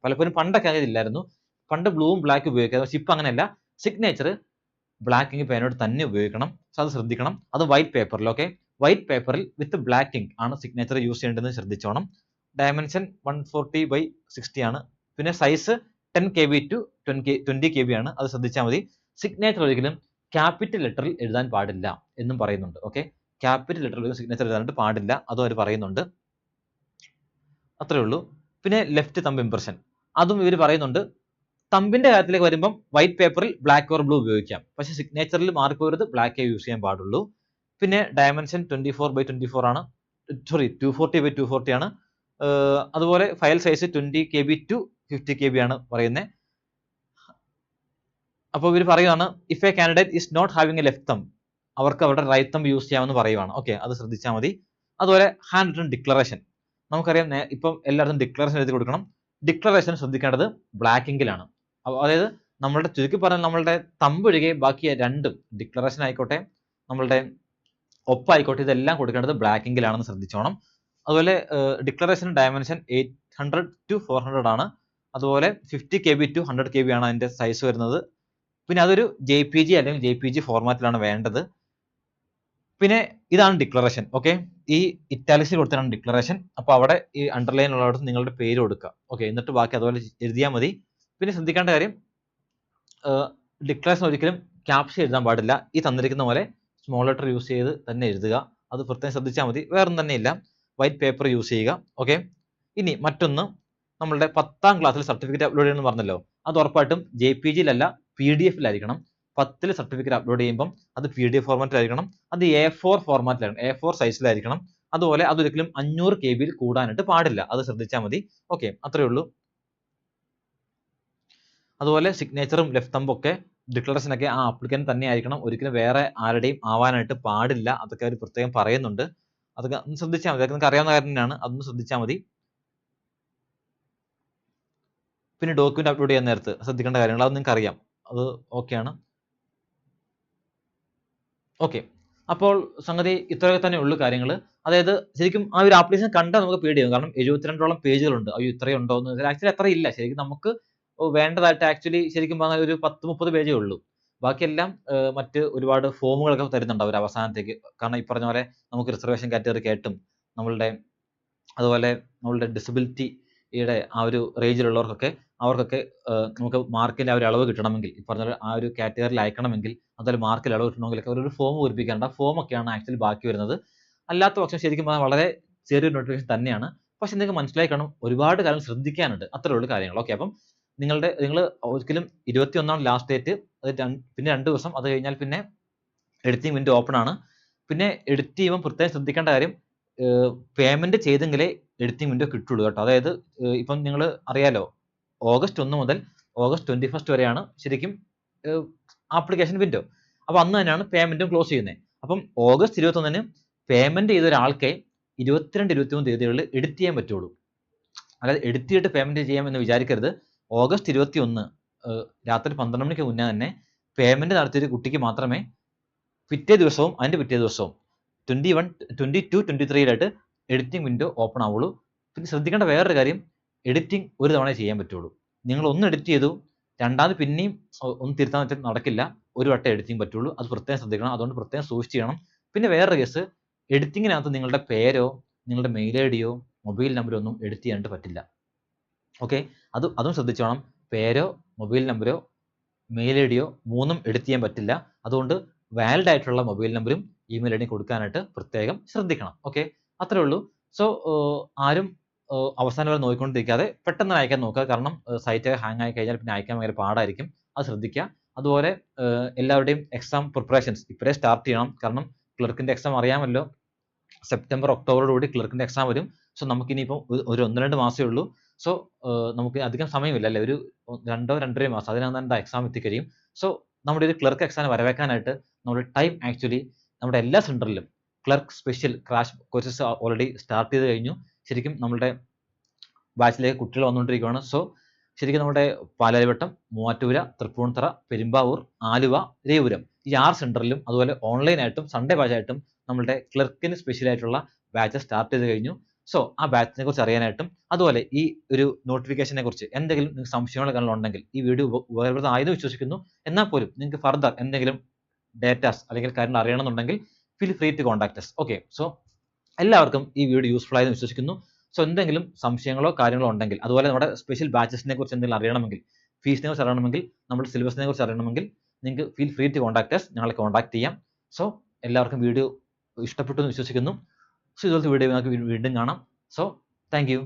പലപ്പോഴും പണ്ടൊക്കെ അങ്ങനെ ഇല്ലായിരുന്നു, പണ്ട് ബ്ലൂവും ബ്ലാക്കും ഉപയോഗിക്കാതെ, പക്ഷെ ഇപ്പം അങ്ങനെയല്ല, സിഗ്നേച്ചർ ബ്ലാക്ക് ഇങ്ക് പേനോട് തന്നെ ഉപയോഗിക്കണം. സോ അത് ശ്രദ്ധിക്കണം. അത് വൈറ്റ് പേപ്പറിൽ, ഓക്കെ, വൈറ്റ് പേപ്പറിൽ വിത്ത് ബ്ലാക്ക് ഇങ്ക് ആണ് സിഗ്നേച്ചർ യൂസ് ചെയ്യേണ്ടതെന്ന് ശ്രദ്ധിച്ചോണം. ഡയമെൻഷൻ 140/60 ആണ്. പിന്നെ സൈസ് 10 KB to 20 KB ആണ്, അത് ശ്രദ്ധിച്ചാൽ മതി. സിഗ്നേച്ചർ ഒരിക്കലും ക്യാപിറ്റൽ ലെറ്ററിൽ എഴുതാൻ പാടില്ല എന്നും പറയുന്നുണ്ട്. ഓക്കെ, ക്യാപിറ്റൽ ലെറ്ററിൽ സിഗ്നേച്ചർ എഴുതാനായിട്ട് പാടില്ല, അതും അവർ പറയുന്നുണ്ട്. അത്രേ ഉള്ളൂ. പിന്നെ ലെഫ്റ്റ് തമ്പ് ഇംപ്രഷൻ, അതും ഇവർ പറയുന്നുണ്ട്. തമ്പിന്റെ കാര്യത്തിലേക്ക് വരുമ്പം വൈറ്റ് പേപ്പറിൽ ബ്ലാക്ക് ഓർ ബ്ലൂ ഉപയോഗിക്കാം, പക്ഷെ സിഗ്നേച്ചറിൽ മാറിപ്പോരുത്, ബ്ലാക്കേ യൂസ് ചെയ്യാൻ പാടുള്ളൂ. പിന്നെ ഡയമെൻഷൻ 24/24 ആണ്, സോറി 240/240 ആണ്. അതുപോലെ file size 20 KB to 50 KB ആണ് പറയുന്നത്. അപ്പോൾ ഇവർ പറയുകയാണ്, if a candidate is not having a left thumb, അവർക്ക് അവരുടെ റൈറ്റ് തമ്പ് യൂസ് ചെയ്യാമെന്ന് പറയുവാണ്. ഓക്കെ, അത് ശ്രദ്ധിച്ചാൽ മതി. അതുപോലെ ഹാൻഡ് റിട്ടൺ ഡിക്ലറേഷൻ, നമുക്കറിയാം ഇപ്പം എല്ലായിടത്തും ഡിക്ലറേഷൻ എഴുതി കൊടുക്കണം. ഡിക്ലറേഷൻ ശ്രദ്ധിക്കേണ്ടത് ബ്ലാക്ക് ഇങ്കിലാണ്. അതായത് നമ്മളുടെ ചുരുക്കി പറഞ്ഞാൽ നമ്മളുടെ തമ്പ് ഒഴികെ ബാക്കി രണ്ടും, ഡിക്ലറേഷൻ ആയിക്കോട്ടെ നമ്മളുടെ ഒപ്പായിക്കോട്ടെ, ഇതെല്ലാം കൊടുക്കേണ്ടത് ബ്ലാക്ക് ഇങ്കിലാണെന്ന് ശ്രദ്ധിച്ചോണം. അതുപോലെ ഡിക്ലറേഷൻ ഡയമെൻഷൻ 800 to 400 ആണ്. അതുപോലെ 50 KB to 100 KB ആണ് അതിന്റെ സൈസ് വരുന്നത്. പിന്നെ അതൊരു JPG അല്ലെങ്കിൽ JPG ഫോർമാറ്റിലാണ് വേണ്ടത്. പിന്നെ ഇതാണ് ഡിക്ലറേഷൻ. ഓക്കെ, ഈ ഇറ്റാലിക്സിൽ കൊടുത്തതാണ് ഡിക്ലറേഷൻ. അപ്പോൾ അവിടെ ഈ അണ്ടർലൈൻ ഉള്ളിടത്ത് നിങ്ങളുടെ പേര് കൊടുക്കുക. ഓക്കെ, എന്നിട്ട് ബാക്കി അതുപോലെ എഴുതിയാൽ മതി. പിന്നെ ശ്രദ്ധിക്കേണ്ട കാര്യം, ഡിക്ലറേഷൻ ഒരിക്കലും ക്യാപ്ഷൻ എഴുതാൻ പാടില്ല. ഈ തന്നിരിക്കുന്ന പോലെ സ്മോൾ ലെറ്റർ യൂസ് ചെയ്ത് തന്നെ എഴുതുക. അത് പ്രത്യേകം ശ്രദ്ധിച്ചാൽ മതി, വേറൊന്നും തന്നെ ഇല്ല. വൈറ്റ് പേപ്പർ യൂസ് ചെയ്യുക. ഓക്കെ, ഇനി മറ്റൊന്ന്, നമ്മളുടെ 10ാം ക്ലാസ്സിൽ സർട്ടിഫിക്കറ്റ് അപ്ലോഡ് ചെയ്യണമെന്ന് പറഞ്ഞല്ലോ, അത് ഉറപ്പായിട്ടും JPG-യിലല്ല PDF-ലായിരിക്കണം. 10ൽ സർട്ടിഫിക്കറ്റ് അപ്ലോഡ് ചെയ്യുമ്പം അത് PDF ഫോർമാറ്റിലായിരിക്കണം. അത് A4 ഫോർമാറ്റിലായിരിക്കണം, A4 സൈസിലായിരിക്കണം. അതുപോലെ അതൊരിക്കലും 500 KB-യിൽ കൂടാനായിട്ട് പാടില്ല. അത് ശ്രദ്ധിച്ചാൽ മതി. ഓക്കെ, അത്രയേ ഉള്ളൂ. അതുപോലെ സിഗ്നേച്ചറും ലെഫ്റ്റ് തമ്പും ഒക്കെ ഡിക്ലറേഷനൊക്കെ ആ ആപ്ലിക്കന്റ് തന്നെ ആയിരിക്കണം. ഒരിക്കലും വേറെ ആരുടെയും ആവാനായിട്ട് പാടില്ല. അതൊക്കെ അവർ പ്രത്യേകം പറയുന്നുണ്ട്. അതൊക്കെ ഒന്ന് ശ്രദ്ധിച്ചാൽ മതി. അതൊക്കെ നിങ്ങൾക്ക് അറിയാവുന്ന കാര്യം തന്നെയാണ്. അതൊന്ന് ശ്രദ്ധിച്ചാൽ മതി. പിന്നെ ഡോക്യുമെന്റ് അപ്ലോഡ് ചെയ്യാൻ നേരത്ത് ശ്രദ്ധിക്കേണ്ട കാര്യങ്ങൾ അത് നിങ്ങൾക്ക് അറിയാം. അത് ഓക്കെയാണ്. ഓക്കെ, അപ്പോൾ സംഗതി ഇത്രയൊക്കെ തന്നെ ഉള്ളൂ കാര്യങ്ങൾ. അതായത് ശരിക്കും ആ ഒരു ആപ്ലിക്കേഷൻ കണ്ടാൽ നമുക്ക് പേടിയാവും. കാരണം 72ഓളം പേജുകളുണ്ട്. അയ്യോ ഇത്രയും ഉണ്ടോ എന്ന്. ആക്ച്വലി അത്ര ഇല്ല. ശരിക്കും നമുക്ക് വേണ്ടതായിട്ട് ആക്ച്വലി ശരിക്കും പറഞ്ഞാൽ ഒരു 10-30 പേജേ ഉള്ളൂ. ബാക്കിയെല്ലാം മറ്റ് ഒരുപാട് ഫോമുകളൊക്കെ തരുന്നുണ്ട് അവർ അവസാനത്തേക്ക്. കാരണം ഈ പറഞ്ഞ പോലെ നമുക്ക് റിസർവേഷൻ കാറ്റഗറി ആയിട്ടും അതുപോലെ നമ്മളുടെ ഡിസബിലിറ്റിയുടെ ആ ഒരു റേഞ്ചിലുള്ളവർക്കൊക്കെ അവർക്കൊക്കെ നമുക്ക് മാർക്കിന്റെ ആ ഒരു അളവ് കിട്ടണമെങ്കിൽ, ഈ പറഞ്ഞ ആ ഒരു കാറ്റഗറിയിൽ അയക്കണമെങ്കിൽ, അതുപോലെ മാർക്കിൽ അളവ് കിട്ടണമെങ്കിലൊക്കെ ഒരു ഫോം പൂരിപ്പിക്കാനുണ്ട്. ആ ഫോമൊക്കെയാണ് ആക്ച്വലി ബാക്കി വരുന്നത്. അല്ലാത്ത പക്ഷം ശരിക്കും പറഞ്ഞാൽ വളരെ ചെറിയൊരു നോട്ടിഫിക്കേഷൻ തന്നെയാണ്. പക്ഷെ നിങ്ങൾക്ക് മനസ്സിലായി കാണും, ഒരുപാട് കാര്യം ശ്രദ്ധിക്കാനുണ്ട്. അത്രേ ഉള്ളൂ കാര്യങ്ങൾ. ഓക്കെ, അപ്പം നിങ്ങൾ ഒരിക്കലും 21 ലാസ്റ്റ് ഡേറ്റ്. അത് പിന്നെ 2 ദിവസം. അത് കഴിഞ്ഞാൽ പിന്നെ എഡിറ്റിംഗ് വിൻഡോ ഓപ്പൺ ആണ്. പിന്നെ എഡിറ്റ് ചെയ്യുമ്പോൾ പ്രത്യേകം ശ്രദ്ധിക്കേണ്ട കാര്യം, പേയ്മെന്റ് ചെയ്തെങ്കിലേ എഡിറ്റിംഗ് വിൻഡോ കിട്ടുള്ളൂ കേട്ടോ. അതായത് ഇപ്പം നിങ്ങൾ അറിയാലോ, August 1 മുതൽ August 21 വരെയാണ് ശരിക്കും ആപ്ലിക്കേഷൻ വിൻഡോ. അപ്പോൾ അന്ന് തന്നെയാണ് പേയ്മെന്റും ക്ലോസ് ചെയ്യുന്നത്. അപ്പം August 21-ന് പേയ്മെന്റ് ചെയ്ത ഒരാൾക്ക് 22, 23 തീയതികളിൽ എഡിറ്റ് ചെയ്യാൻ പറ്റുള്ളൂ. അതായത് എഡിറ്റ് ചെയ്തിട്ട് പേയ്മെന്റ് ചെയ്യാമെന്ന് വിചാരിക്കരുത്. August 21 രാത്രി 12 മണിക്ക് മുന്നേ തന്നെ പേയ്മെന്റ് നടത്തിയൊരു കുട്ടിക്ക് മാത്രമേ പിറ്റേ ദിവസവും അതിന്റെ പിറ്റേ ദിവസവും 21, 22, 23-ലായിട്ട് എഡിറ്റിംഗ് വിൻഡോ ഓപ്പൺ ആവുള്ളൂ. പിന്നെ ശ്രദ്ധിക്കേണ്ട വേറൊരു കാര്യം, എഡിറ്റിംഗ് ഒരു തവണ ചെയ്യാൻ പറ്റുള്ളൂ. നിങ്ങൾ ഒന്ന് എഡിറ്റ് ചെയ്തു, രണ്ടാമത് പിന്നെയും ഒന്ന് തിരുത്താൻ വെച്ചാൽ നടക്കില്ല. ഒരു വട്ടം എഡിറ്റിംഗ് പറ്റുള്ളൂ. അത് പ്രത്യേകം ശ്രദ്ധിക്കണം. അതുകൊണ്ട് പ്രത്യേകം സൂക്ഷിച്ച് ചെയ്യണം. പിന്നെ വേറൊരു കേസ്, എഡിറ്റിങ്ങിനകത്ത് നിങ്ങളുടെ പേരോ നിങ്ങളുടെ മെയിൽ ഐഡിയോ മൊബൈൽ നമ്പറോ ഒന്നും എഡിറ്റ് ചെയ്യാനായിട്ട് പറ്റില്ല. ഓക്കെ, അതും ശ്രദ്ധിച്ചോണം. പേരോ മൊബൈൽ നമ്പറോ മെയിൽ ഐഡിയോ മൂന്നും എഡിറ്റ് ചെയ്യാൻ പറ്റില്ല. അതുകൊണ്ട് വാലിഡ് ആയിട്ടുള്ള മൊബൈൽ നമ്പറും ഇമെയിൽ ഐഡിയും കൊടുക്കാനായിട്ട് പ്രത്യേകം ശ്രദ്ധിക്കണം. ഓക്കെ, അത്രേ ഉള്ളൂ. സോ ആരും അവസാനം വരെ നോക്കിക്കൊണ്ടിരിക്കാതെ പെട്ടെന്ന് അയക്കാൻ നോക്കുക. കാരണം സൈറ്റ് ഹാങ് ആയി കഴിഞ്ഞാൽ പിന്നെ അയക്കാൻ ഭയങ്കര പാടായിരിക്കും. അത് ശ്രദ്ധിക്കുക. അതുപോലെ എല്ലാവരുടെയും എക്സാം പ്രിപ്പറേഷൻസ് ഇപ്പോഴേ സ്റ്റാർട്ട് ചെയ്യണം. കാരണം ക്ലർക്കിന്റെ എക്സാം അറിയാമല്ലോ, സെപ്റ്റംബർ ഒക്ടോബറോടുകൂടി ക്ലർക്കിന്റെ എക്സാം വരും. സോ നമുക്കിനിയിപ്പം ഒരു 1-2 മാസമേ ഉള്ളൂ. സോ നമുക്ക് അധികം സമയമില്ല അല്ലേ, ഒരു 2-2.5 മാസം, അതിനകം തന്നെ എക്സാം എത്തിക്കഴിയും. സോ നമ്മുടെ ഒരു ക്ലർക്ക് എക്സാം വരവേക്കാനായിട്ട് നമ്മുടെ ടൈം ആക്ച്വലി നമ്മുടെ എല്ലാ സെന്ററിലും clerk special crash courses already start ചെയ്ത് കഴിഞ്ഞു. ശരിക്കും നമ്മുടെ ബാച്ചിലേക്ക് കുട്ടികൾ വന്നുകൊണ്ടിരിക്കുകയാണ്. സോ ശരിക്കും നമ്മുടെ പാലാരിവട്ടം, മൂവാറ്റുപുര, തൃപ്പൂണിത്തുറ, പെരുമ്പാവൂർ, ആലുവ, രേവൂരം ഈ 6 സെന്ററിലും അതുപോലെ ഓൺലൈനായിട്ടും സൺഡേ ബാച്ചായിട്ടും നമ്മുടെ ക്ലർക്കിന് സ്പെഷ്യൽ ആയിട്ടുള്ള ബാച്ച് സ്റ്റാർട്ട് ചെയ്ത് കഴിഞ്ഞു. സോ ആ ബാച്ചിനെ കുറിച്ച് അറിയാനായിട്ടും അതുപോലെ ഈ ഒരു നോട്ടിഫിക്കേഷനെ കുറിച്ച് എന്തെങ്കിലും നിങ്ങൾക്ക് സംശയങ്ങൾ ഉണ്ടെങ്കിൽ ഈ വീഡിയോ ഉപകാരപ്രദമായെന്ന് വിശ്വസിക്കുന്നു. എന്നാൽ പോലും നിങ്ങൾക്ക് ഫർദർ എന്തെങ്കിലും ഡേറ്റാസ് അല്ലെങ്കിൽ കാര്യങ്ങൾ അറിയണമെന്നുണ്ടെങ്കിൽ feel free to contact us. Okay, so എല്ലാവർക്കും ഈ വീഡിയോ യൂസ്ഫുൾ ആയെന്ന് വിശ്വസിക്കുന്നു. സോ എന്തെങ്കിലും സംശയങ്ങളോ കാര്യങ്ങളോ ഉണ്ടെങ്കിൽ, അതുപോലെ നമ്മുടെ സ്പെഷ്യൽ ബാച്ചസിനെ കുറിച്ച് എന്തെങ്കിലും അറിയണമെങ്കിൽ, ഫീസിനെ കുറിച്ച് അറിയണമെങ്കിൽ, നമ്മുടെ സിലബസിനെ കുറിച്ച് അറിയണമെങ്കിൽ നിങ്ങൾക്ക് feel free to contact us. ഞങ്ങളെ കോൺടാക്ട് ചെയ്യാം. സോ എല്ലാവർക്കും വീഡിയോ ഇഷ്ടപ്പെട്ടു എന്ന് വിശ്വസിക്കുന്നു. സോ ഇതുപോലത്തെ വീഡിയോ നമുക്ക് വീണ്ടും കാണാം. So thank U.